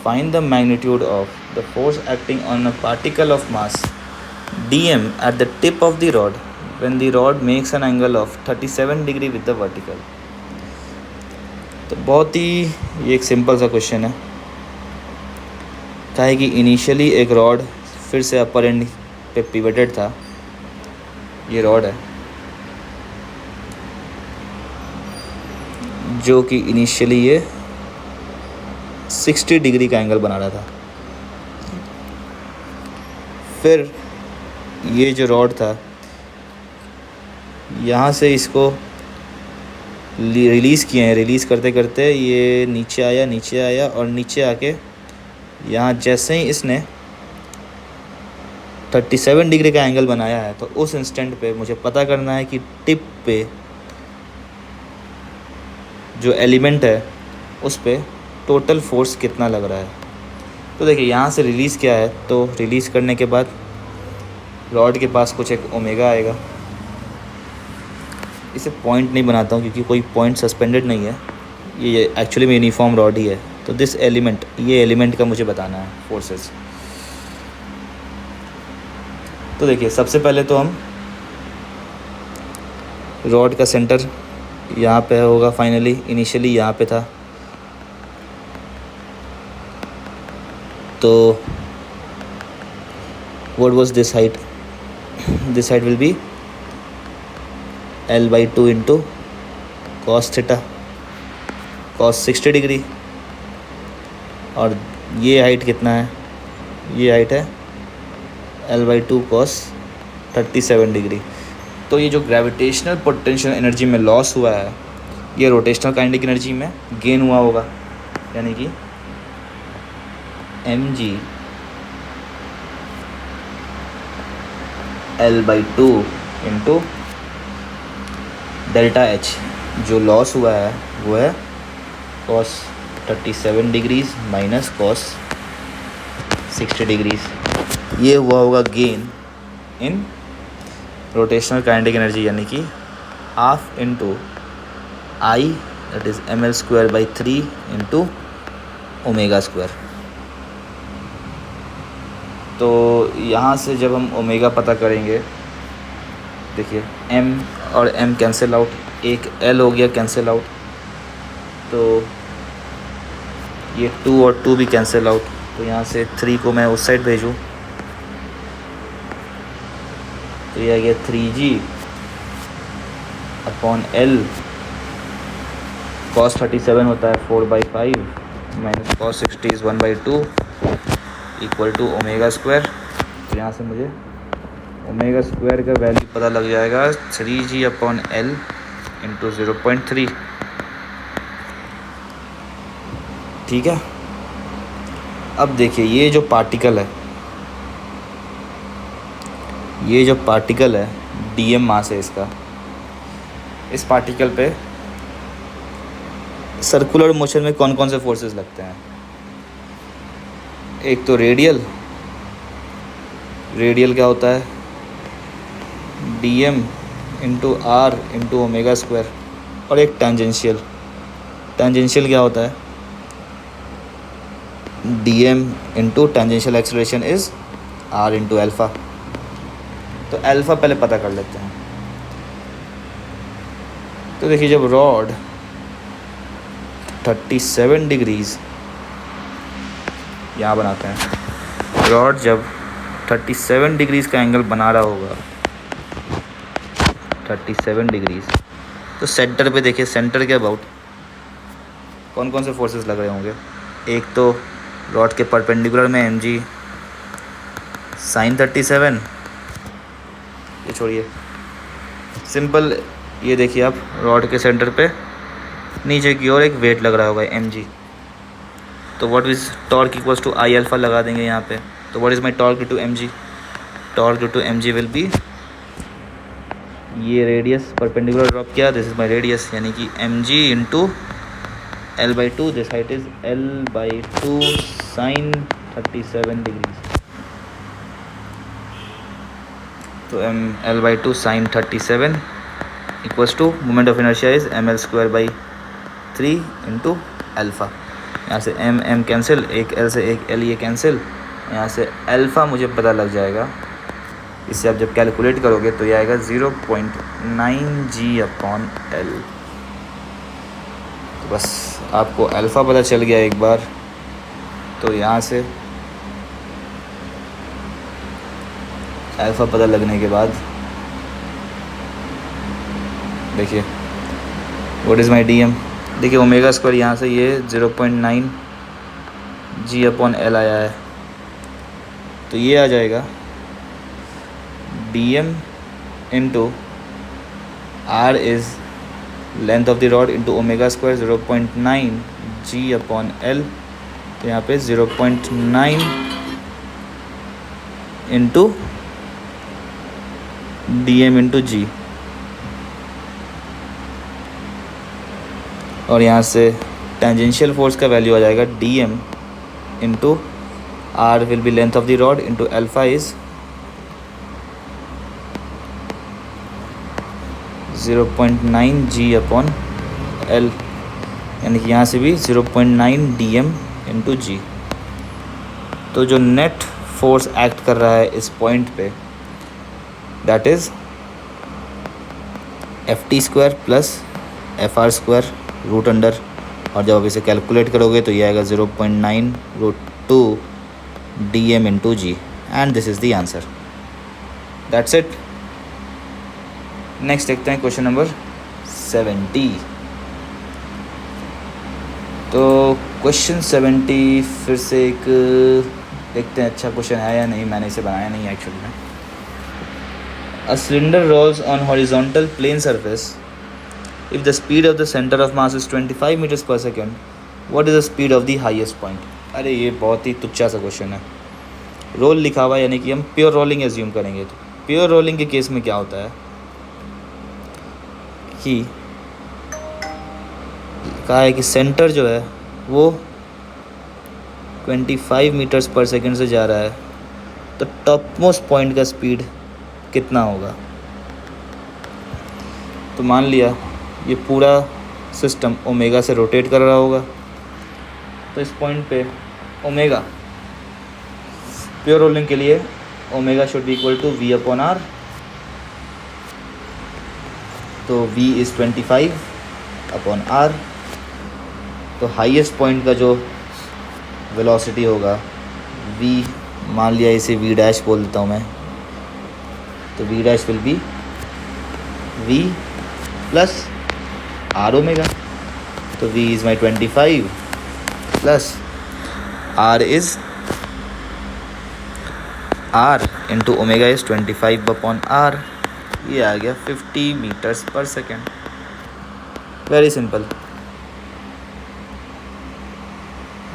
Find the magnitude of the force acting on a particle of mass dm at the tip of the rod when the rod makes an angle of 37 degree with the vertical. तो बहुत ही ये एक simple सा question है। क्या है कि initially एक रॉड फिर से अपर एंड पे पिवटेड था, ये रॉड है जो कि इनिशियली ये 60 डिग्री का एंगल बना रहा था। फिर ये जो रॉड था यहाँ से इसको रिलीज़ किए हैं, रिलीज़ करते करते ये नीचे आया और नीचे आके यहाँ जैसे ही इसने 37 डिग्री का एंगल बनाया है तो उस इंस्टेंट पे मुझे पता करना है कि टिप पे जो एलिमेंट है उस पे टोटल फोर्स कितना लग रहा है। तो देखिए यहाँ से रिलीज़ किया है तो रिलीज़ करने के बाद रॉड के पास कुछ एक ओमेगा आएगा। इसे पॉइंट नहीं बनाता हूँ क्योंकि कोई पॉइंट सस्पेंडेड नहीं है, ये एक्चुअली में यूनिफॉर्म रॉड ही है। तो दिस एलिमेंट, ये एलिमेंट का मुझे बताना है फोर्सेस। तो देखिए सबसे पहले तो हम रॉड का सेंटर यहाँ पे होगा, फाइनली इनिशियली यहाँ पे था, तो what was this height? This height will be L/2 into cos theta, cos 60 degree. और ये हाइट कितना है? ये हाइट है L/2 cos 37 डिग्री। तो ये जो ग्रेविटेशनल पोटेंशियल एनर्जी में लॉस हुआ है ये रोटेशनल काइनेटिक एनर्जी में गेन हुआ होगा, यानी कि mg L/2 into delta H. जो लॉस हुआ है वो है cos 37 degrees minus cos 60 degrees. ये हुआ होगा gain in rotational kinetic energy, यानी कि half into I that is mL/3 into omega square. तो यहाँ से जब हम ओमेगा पता करेंगे, देखिए m और m कैंसिल आउट, एक l हो गया कैंसिल आउट, तो ये 2 और 2 भी कैंसिल आउट। तो यहाँ से 3 को मैं उस साइड भेजूँ तो ये आ गया 3g अपॉन l। cos 37 होता है 4/5 minus cos 60 is 1/2 equal to omega square. तो यहाँ से मुझे ओमेगा स्क्वायर का वैल्यू पता लग जाएगा 3g अपॉन l इंटू 0.3। ठीक है, अब देखिए ये जो पार्टिकल है dm मास है इसका। इस पार्टिकल पे सर्कुलर मोशन में कौन कौन से फोर्सेस लगते हैं? एक तो रेडियल क्या होता है dm into r into omega square, और एक टेंजेंशियल क्या होता है dm into tangential acceleration is r into alpha. तो अल्फ़ा पहले पता कर लेते हैं। तो देखिए जब रॉड 37 डिग्रीज़ यहाँ बनाते हैं, रॉड जब 37 डिग्रीज़ का एंगल बना रहा होगा 37 डिग्रीज़, तो सेंटर पे देखिए, सेंटर के अबाउट कौन कौन से फोर्सेस लग रहे होंगे? एक तो रॉड के परपेंडिकुलर में mg sin 37, ये छोड़िए सिंपल, ये देखिए आप रॉड के सेंटर पे नीचे की ओर एक वेट लग रहा होगा mg। तो what is torque equals to I alpha लगा देंगे यहाँ पे। तो what is my torque due to mg? Torque due to mg will be, ये रेडियस परपेंडिकुलर ड्रॉप किया, दिस इज़ माई रेडियस, यानी कि mg into L/2, this height is L/2 sin 37 degrees. तो L/2 sin 37 equals to moment of inertia is M L square by 3 into alpha. यहाँ से M M cancel, एक L से एक L ये cancel, यहाँ से अल्फ़ा मुझे पता लग जाएगा। इससे आप जब कैलकुलेट करोगे तो ये आएगा 0.9 जी अपॉन एल। तो बस आपको अल्फ़ा पता चल गया एक बार, तो यहाँ से अल्फ़ा पता लगने के बाद देखिए what is my D M. देखिए ओमेगा स्क्वायर यहाँ से ये 0.9 जी अपॉन एल आया है, तो ये आ जाएगा D M into R is length of the rod into omega square 0.9 g upon L. तो यहाँ पे 0.9 into D M into g, और यहाँ से टेंजेंशियल फोर्स का वैल्यू आ जाएगा D M into R will be length of the rod into alpha is 0.9 g upon L, यानी कि यहाँ से भी 0.9 डी एम इंटू जी। तो जो नेट फोर्स एक्ट कर रहा है इस पॉइंट पे that is F T square plus F R square root under, और जब आप इसे कैलकुलेट करोगे तो ये आएगा 0.9 √2 D M into g, and this is the answer. That's it. Next देखते हैं क्वेश्चन नंबर 70। तो क्वेश्चन 70 फिर से एक देखते हैं अच्छा क्वेश्चन है या नहीं, मैंने इसे बनाया नहीं एक्चुअली में। A cylinder rolls on horizontal plane surface if the speed of the center of mass is 25 meters per second, what is the speed of the highest point? अरे ये बहुत ही तुच्छा सा क्वेश्चन है। रोल लिखा हुआ यानी कि हम प्योर रोलिंग एज्यूम करेंगे। तो प्योर रोलिंग के केस में क्या होता है कि कहा है कि सेंटर जो है वो 25 मीटर्स पर सेकंड से जा रहा है, तो टॉप मोस्ट पॉइंट का स्पीड कितना होगा। तो मान लिया ये पूरा सिस्टम ओमेगा से रोटेट कर रहा होगा, तो इस पॉइंट पे ओमेगा प्योर रोलिंग के लिए omega should be equal to v upon are. तो v इज़ 25 अपॉन आर। तो हाईएस्ट पॉइंट का जो वेलोसिटी होगा v, मान लिया इसे v डैश बोल देता हूँ मैं, तो v dash will be v plus r omega. तो v is my 25 plus r is r into omega is 25 upon r। ये आ गया 50 मीटर्स पर second. Very simple.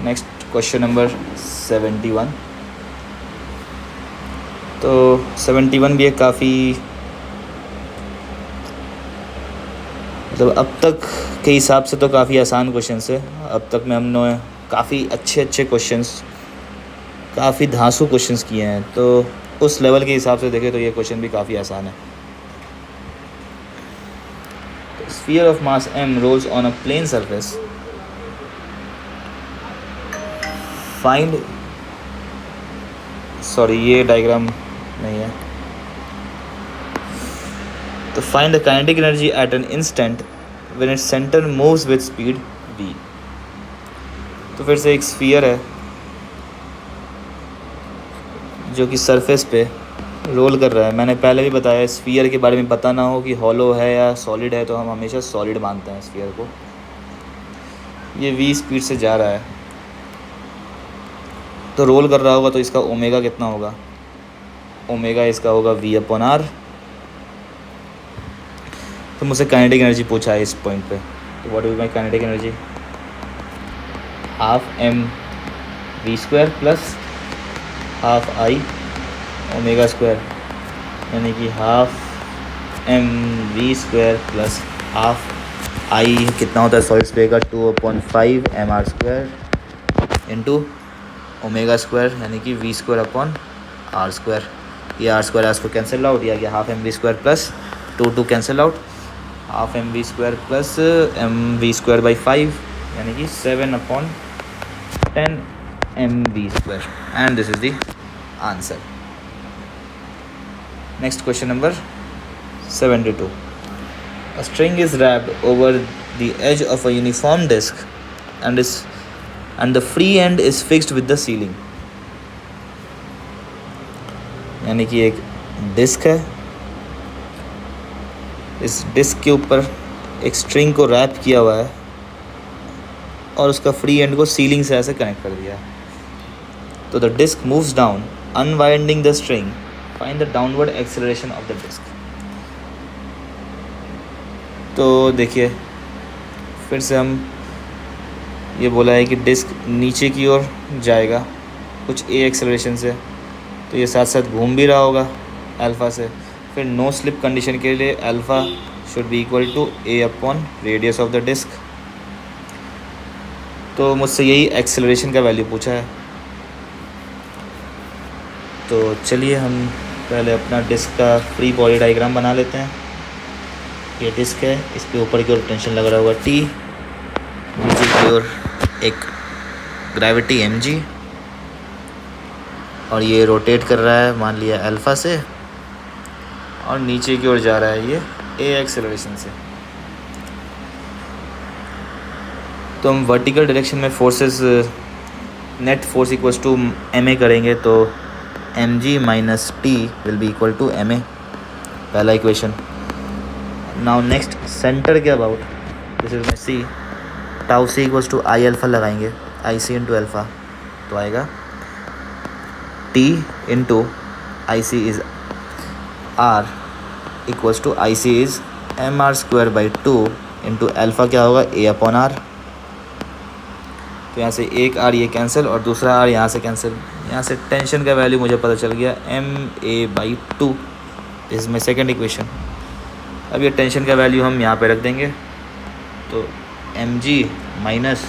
Next question number 71। तो 71 भी एक काफ़ी मतलब अब तक के हिसाब से तो काफ़ी आसान क्वेश्चन है। अब तक में हमने काफ़ी अच्छे क्वेश्चंस, काफ़ी धांसू क्वेश्चंस किए हैं, तो उस लेवल के हिसाब से देखें तो ये क्वेश्चन भी काफ़ी आसान है। Sphere of mass m rolls on a plane surface, find, sorry ये डायग्राम नहीं है, तो find the kinetic energy at an instant when it's centre moves with speed v। तो फिर से एक स्फीयर है जो कि सरफेस पे रोल कर रहा है। मैंने पहले भी बताया स्फीयर के बारे में पता ना हो कि हॉलो है या सॉलिड है, तो हम हमेशा सॉलिड मानते हैं स्फीयर को। ये v स्पीड से जा रहा है, तो रोल कर रहा होगा, तो इसका ओमेगा कितना होगा, ओमेगा इसका होगा v अपॉन आर। तो मुझसे काइनेटिक एनर्जी पूछा है इस पॉइंट पे, तो what is my kinetic energy, half m v square plus half i omega square, यानी कि half m v square plus half i कितना होता है सॉलिड स्पेयर का 2/5 mr square into omega square, यानी कि v square upon r square. ये r square को कैंसिल आउट, या half m v square plus 2 cancel out, half M V square plus M V square by 5 यानी कि 7/10 M V square and this is the answer. Next question number 72. A string is wrapped over the edge of a uniform disk and the free end is fixed with the ceiling. यानी कि एक disc है, इस disc के ऊपर एक string को rap किया हुआ है और उसका फ्री एंड को सीलिंग से ऐसे कनेक्ट कर दिया है. तो the disc moves down unwinding the string, find the downward acceleration of the disc. तो देखिए फिर से हम ये बोला है कि डिस्क नीचे की ओर जाएगा कुछ ए एक्सेलरेशन से, तो ये साथ साथ घूम भी रहा होगा अल्फ़ा से. फिर नो स्लिप कंडीशन के लिए alpha should be equal to a upon radius of the disc. तो मुझसे यही एक्सेलरेशन का वैल्यू पूछा है. तो चलिए हम पहले अपना डिस्क का फ्री बॉडी डायग्राम बना लेते हैं. ये डिस्क है, इसके ऊपर की ओर टेंशन लग रहा होगा टी, नीचे की ओर एक ग्रेविटी एम जी, और ये रोटेट कर रहा है मान लिया अल्फ़ा से, और नीचे की ओर जा रहा है ये ए एक्सेलरेशन से. तो हम वर्टिकल डायरेक्शन में forces net force equals to M A करेंगे, तो M G minus T will be equal to M A, पहला इक्वेशन. नाउ नेक्स्ट सेंटर के about this is my C, tau C equals to I alpha लगाएंगे, I C into alpha, तो आएगा T into I C is R equals to I C is M R square by 2 into alpha क्या होगा ए upon are. तो यहाँ से एक are ये कैंसिल और दूसरा आर यहाँ से कैंसिल. यहाँ से टेंशन का वैल्यू मुझे पता चल गया M A by 2. This is my second equation. अब ये टेंशन का वैल्यू हम यहाँ पे रख देंगे, तो M G minus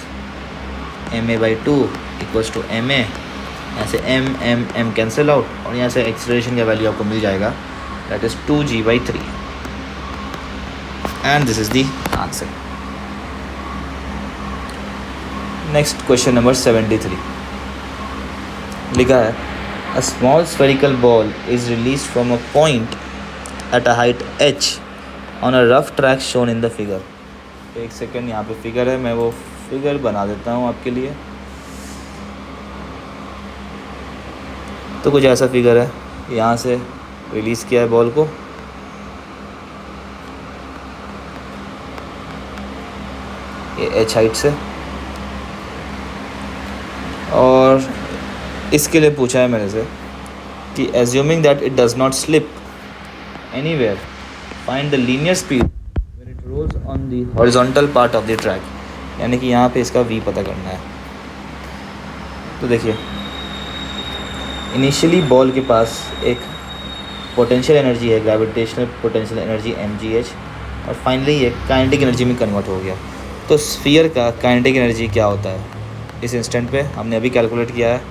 M A by 2 equals to M A. यहाँ से M M M cancel out और यहाँ से एक्सेलरेशन का वैल्यू आपको मिल जाएगा, that is 2g/3 and this is the answer. Next question number 73 लिखा है, a small spherical ball is release from a point at a height h on a rough track shown in the figure. एक second, यहाँ पे figure है, मैं वो figure बना देता हूँ आपके लिए. तो कुछ ऐसा फिगर है, यहाँ से रिलीज़ किया है बॉल को, ये h हाइट से, और इसके लिए पूछा है मेरे से कि assuming that it does not slip anywhere, find the linear speed when it rolls on the horizontal part of the track. यानी कि यहाँ पे इसका v पता करना है. तो देखिए इनिशियली बॉल के पास एक पोटेंशियल एनर्जी है, ग्रेविटेशनल पोटेंशियल एनर्जी mgh, और फाइनली ये काइनेटिक एनर्जी में कन्वर्ट हो गया. तो स्फीयर का काइनेटिक एनर्जी क्या होता है इस इंस्टेंट पे, हमने अभी कैलकुलेट किया है.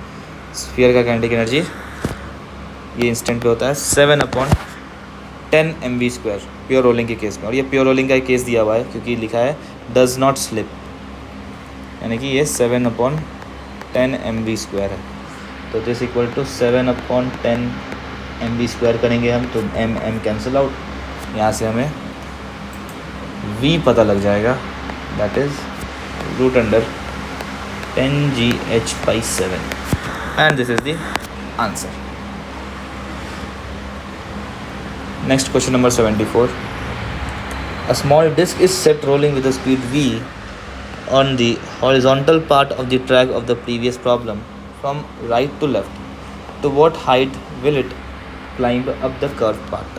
स्फीयर का काइनेटिक एनर्जी ये इंस्टेंट पे होता है 7/10 M V square pure rolling के केस में. और ये प्योर रोलिंग का केस दिया हुआ है क्योंकि लिखा है डज़ नॉट स्लिप, यानी कि ये 7/10 एम वी स्क्वायर है. तो this equal to 7/10 M V square करेंगे हम, तो एम एम कैंसिल आउट, यहाँ से हमें v पता लग जाएगा, that is √10gh/7 and this is the answer. Next question number 74. A small disc is set rolling with the speed v on the horizontal part of the track of the previous problem from right to left. To what height will it climb up the curved part?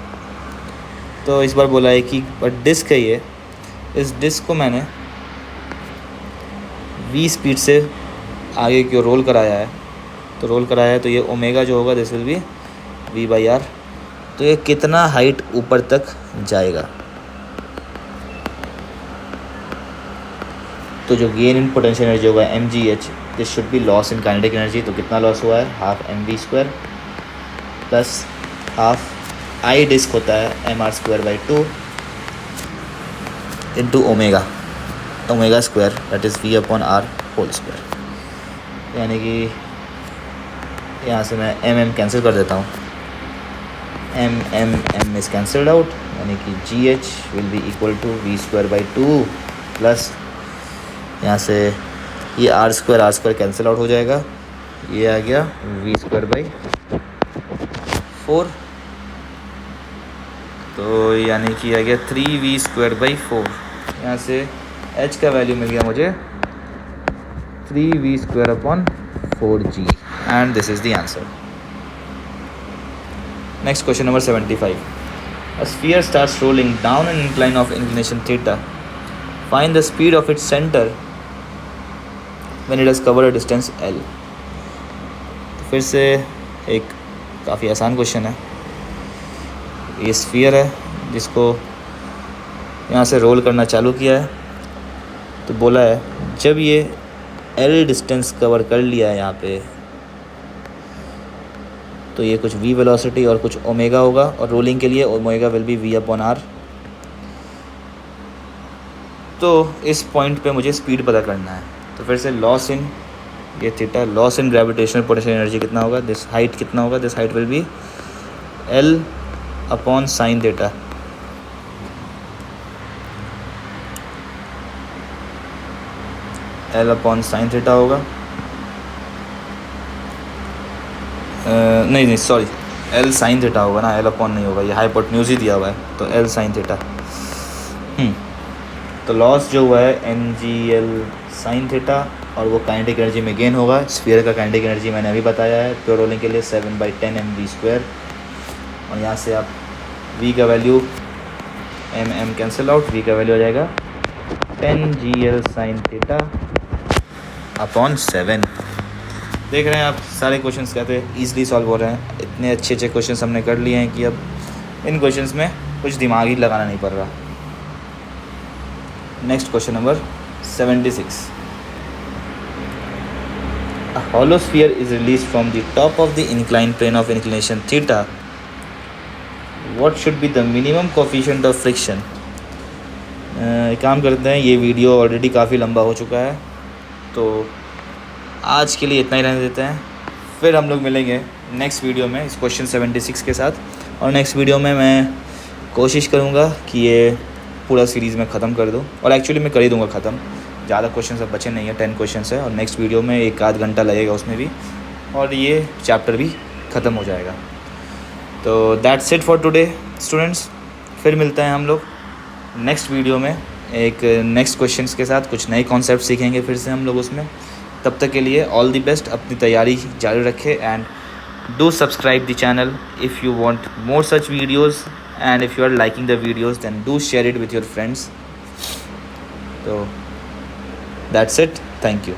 तो इस बार बोला है कि disc है ये, इस disc को मैंने v स्पीड से आगे की ओर रोल कराया है. तो रोल कराया है तो ये ओमेगा जो होगा दिस विल बी v/r. तो ये कितना हाइट ऊपर तक जाएगा. तो जो गेन इन पोटेंशियल एनर्जी होगा mgh, this should be loss in kinetic energy. तो कितना लॉस हुआ है, half M V square plus half I disc होता है mr² by 2 into omega square that is V upon R whole square. यानी कि यहाँ से मैं एम कैंसिल कर देता हूँ, एम इज़ कैंसल्ड आउट, यानी कि G H will be equal to V square by 2 plus यहाँ से ये आर स्क्वायर कैंसिल आउट हो जाएगा, ये आ गया वी स्क्वायर बाई 4, तो यानी कि आ गया 3v स्क्वायर बाई 4। यहाँ से h का वैल्यू मिल गया मुझे 3v square upon 4g and this is the answer. Next question number 75। A sphere starts rolling down an incline of inclination theta. Find the speed of its center when it has covered a distance L. तो फिर से एक काफ़ी आसान question है। ये sphere है जिसको यहाँ से रोल करना चालू किया है, तो बोला है जब ये L डिस्टेंस कवर कर लिया है यहाँ पे, तो ये कुछ v वेलोसिटी और कुछ ओमेगा होगा, और रोलिंग के लिए omega will be v upon are. तो इस पॉइंट पे मुझे स्पीड पता करना है। तो फिर से लॉस इन ये theta, loss in gravitational potential energy कितना होगा, दिस हाइट कितना होगा, this height will be L upon sine theta. L upon sine theta होगा, नहीं सॉरी, L साइन थीटा होगा ना, L अपॉन नहीं होगा, ये हाइपोटेन्यूज ही दिया हुआ है, तो L साइन थीटा। तो लॉस जो हुआ है NGL साइन थीटा, और वो काइनेटिक एनर्जी में गेन होगा। स्फीयर का काइनेटिक एनर्जी मैंने अभी बताया है, प्योर रोलिंग के लिए 7/10 mv स्क्वायर, और यहाँ से आप v का value m cancel out, v का वैल्यू आ जाएगा 10GL साइन थीटा अपॉन 7। देख रहे हैं आप सारे क्वेश्चंस कहते हैं ईजिली सॉल्व हो रहे हैं। इतने अच्छे अच्छे क्वेश्चंस हमने कर लिए हैं कि अब इन क्वेश्चंस में कुछ दिमाग ही लगाना नहीं पड़ रहा। Next question number 76। A hollow sphere is released from the top of the inclined plane of inclination theta. What should be the minimum coefficient of friction? एक काम करते हैं, ये वीडियो ऑलरेडी काफ़ी लंबा हो चुका है, तो आज के लिए इतना ही रहने देते हैं। फिर हम लोग मिलेंगे नेक्स्ट वीडियो में इस क्वेश्चन 76 के साथ, और नेक्स्ट वीडियो में मैं कोशिश करूँगा कि ये पूरा सीरीज़ में ख़त्म कर दूँ, और एक्चुअली मैं कर ही दूँगा ख़त्म। ज़्यादा क्वेश्चन अब बचे नहीं है, 10 क्वेश्चन है, और नेक्स्ट वीडियो में 1-8 घंटा लगेगा उसमें भी, और ये चैप्टर भी ख़त्म हो जाएगा। तो that's it for today students. फिर मिलते हैं हम लोग नेक्स्ट वीडियो में एक नेक्स्ट क्वेश्चंस के साथ, कुछ नए कॉन्सेप्ट सीखेंगे फिर से हम लोग उसमें। तब तक के लिए ऑल द बेस्ट, अपनी तैयारी जारी रखें, and do subscribe the channel if you want more such videos, and if you are liking the videos then do share it with your friends. तो दैट्स इट, थैंक यू।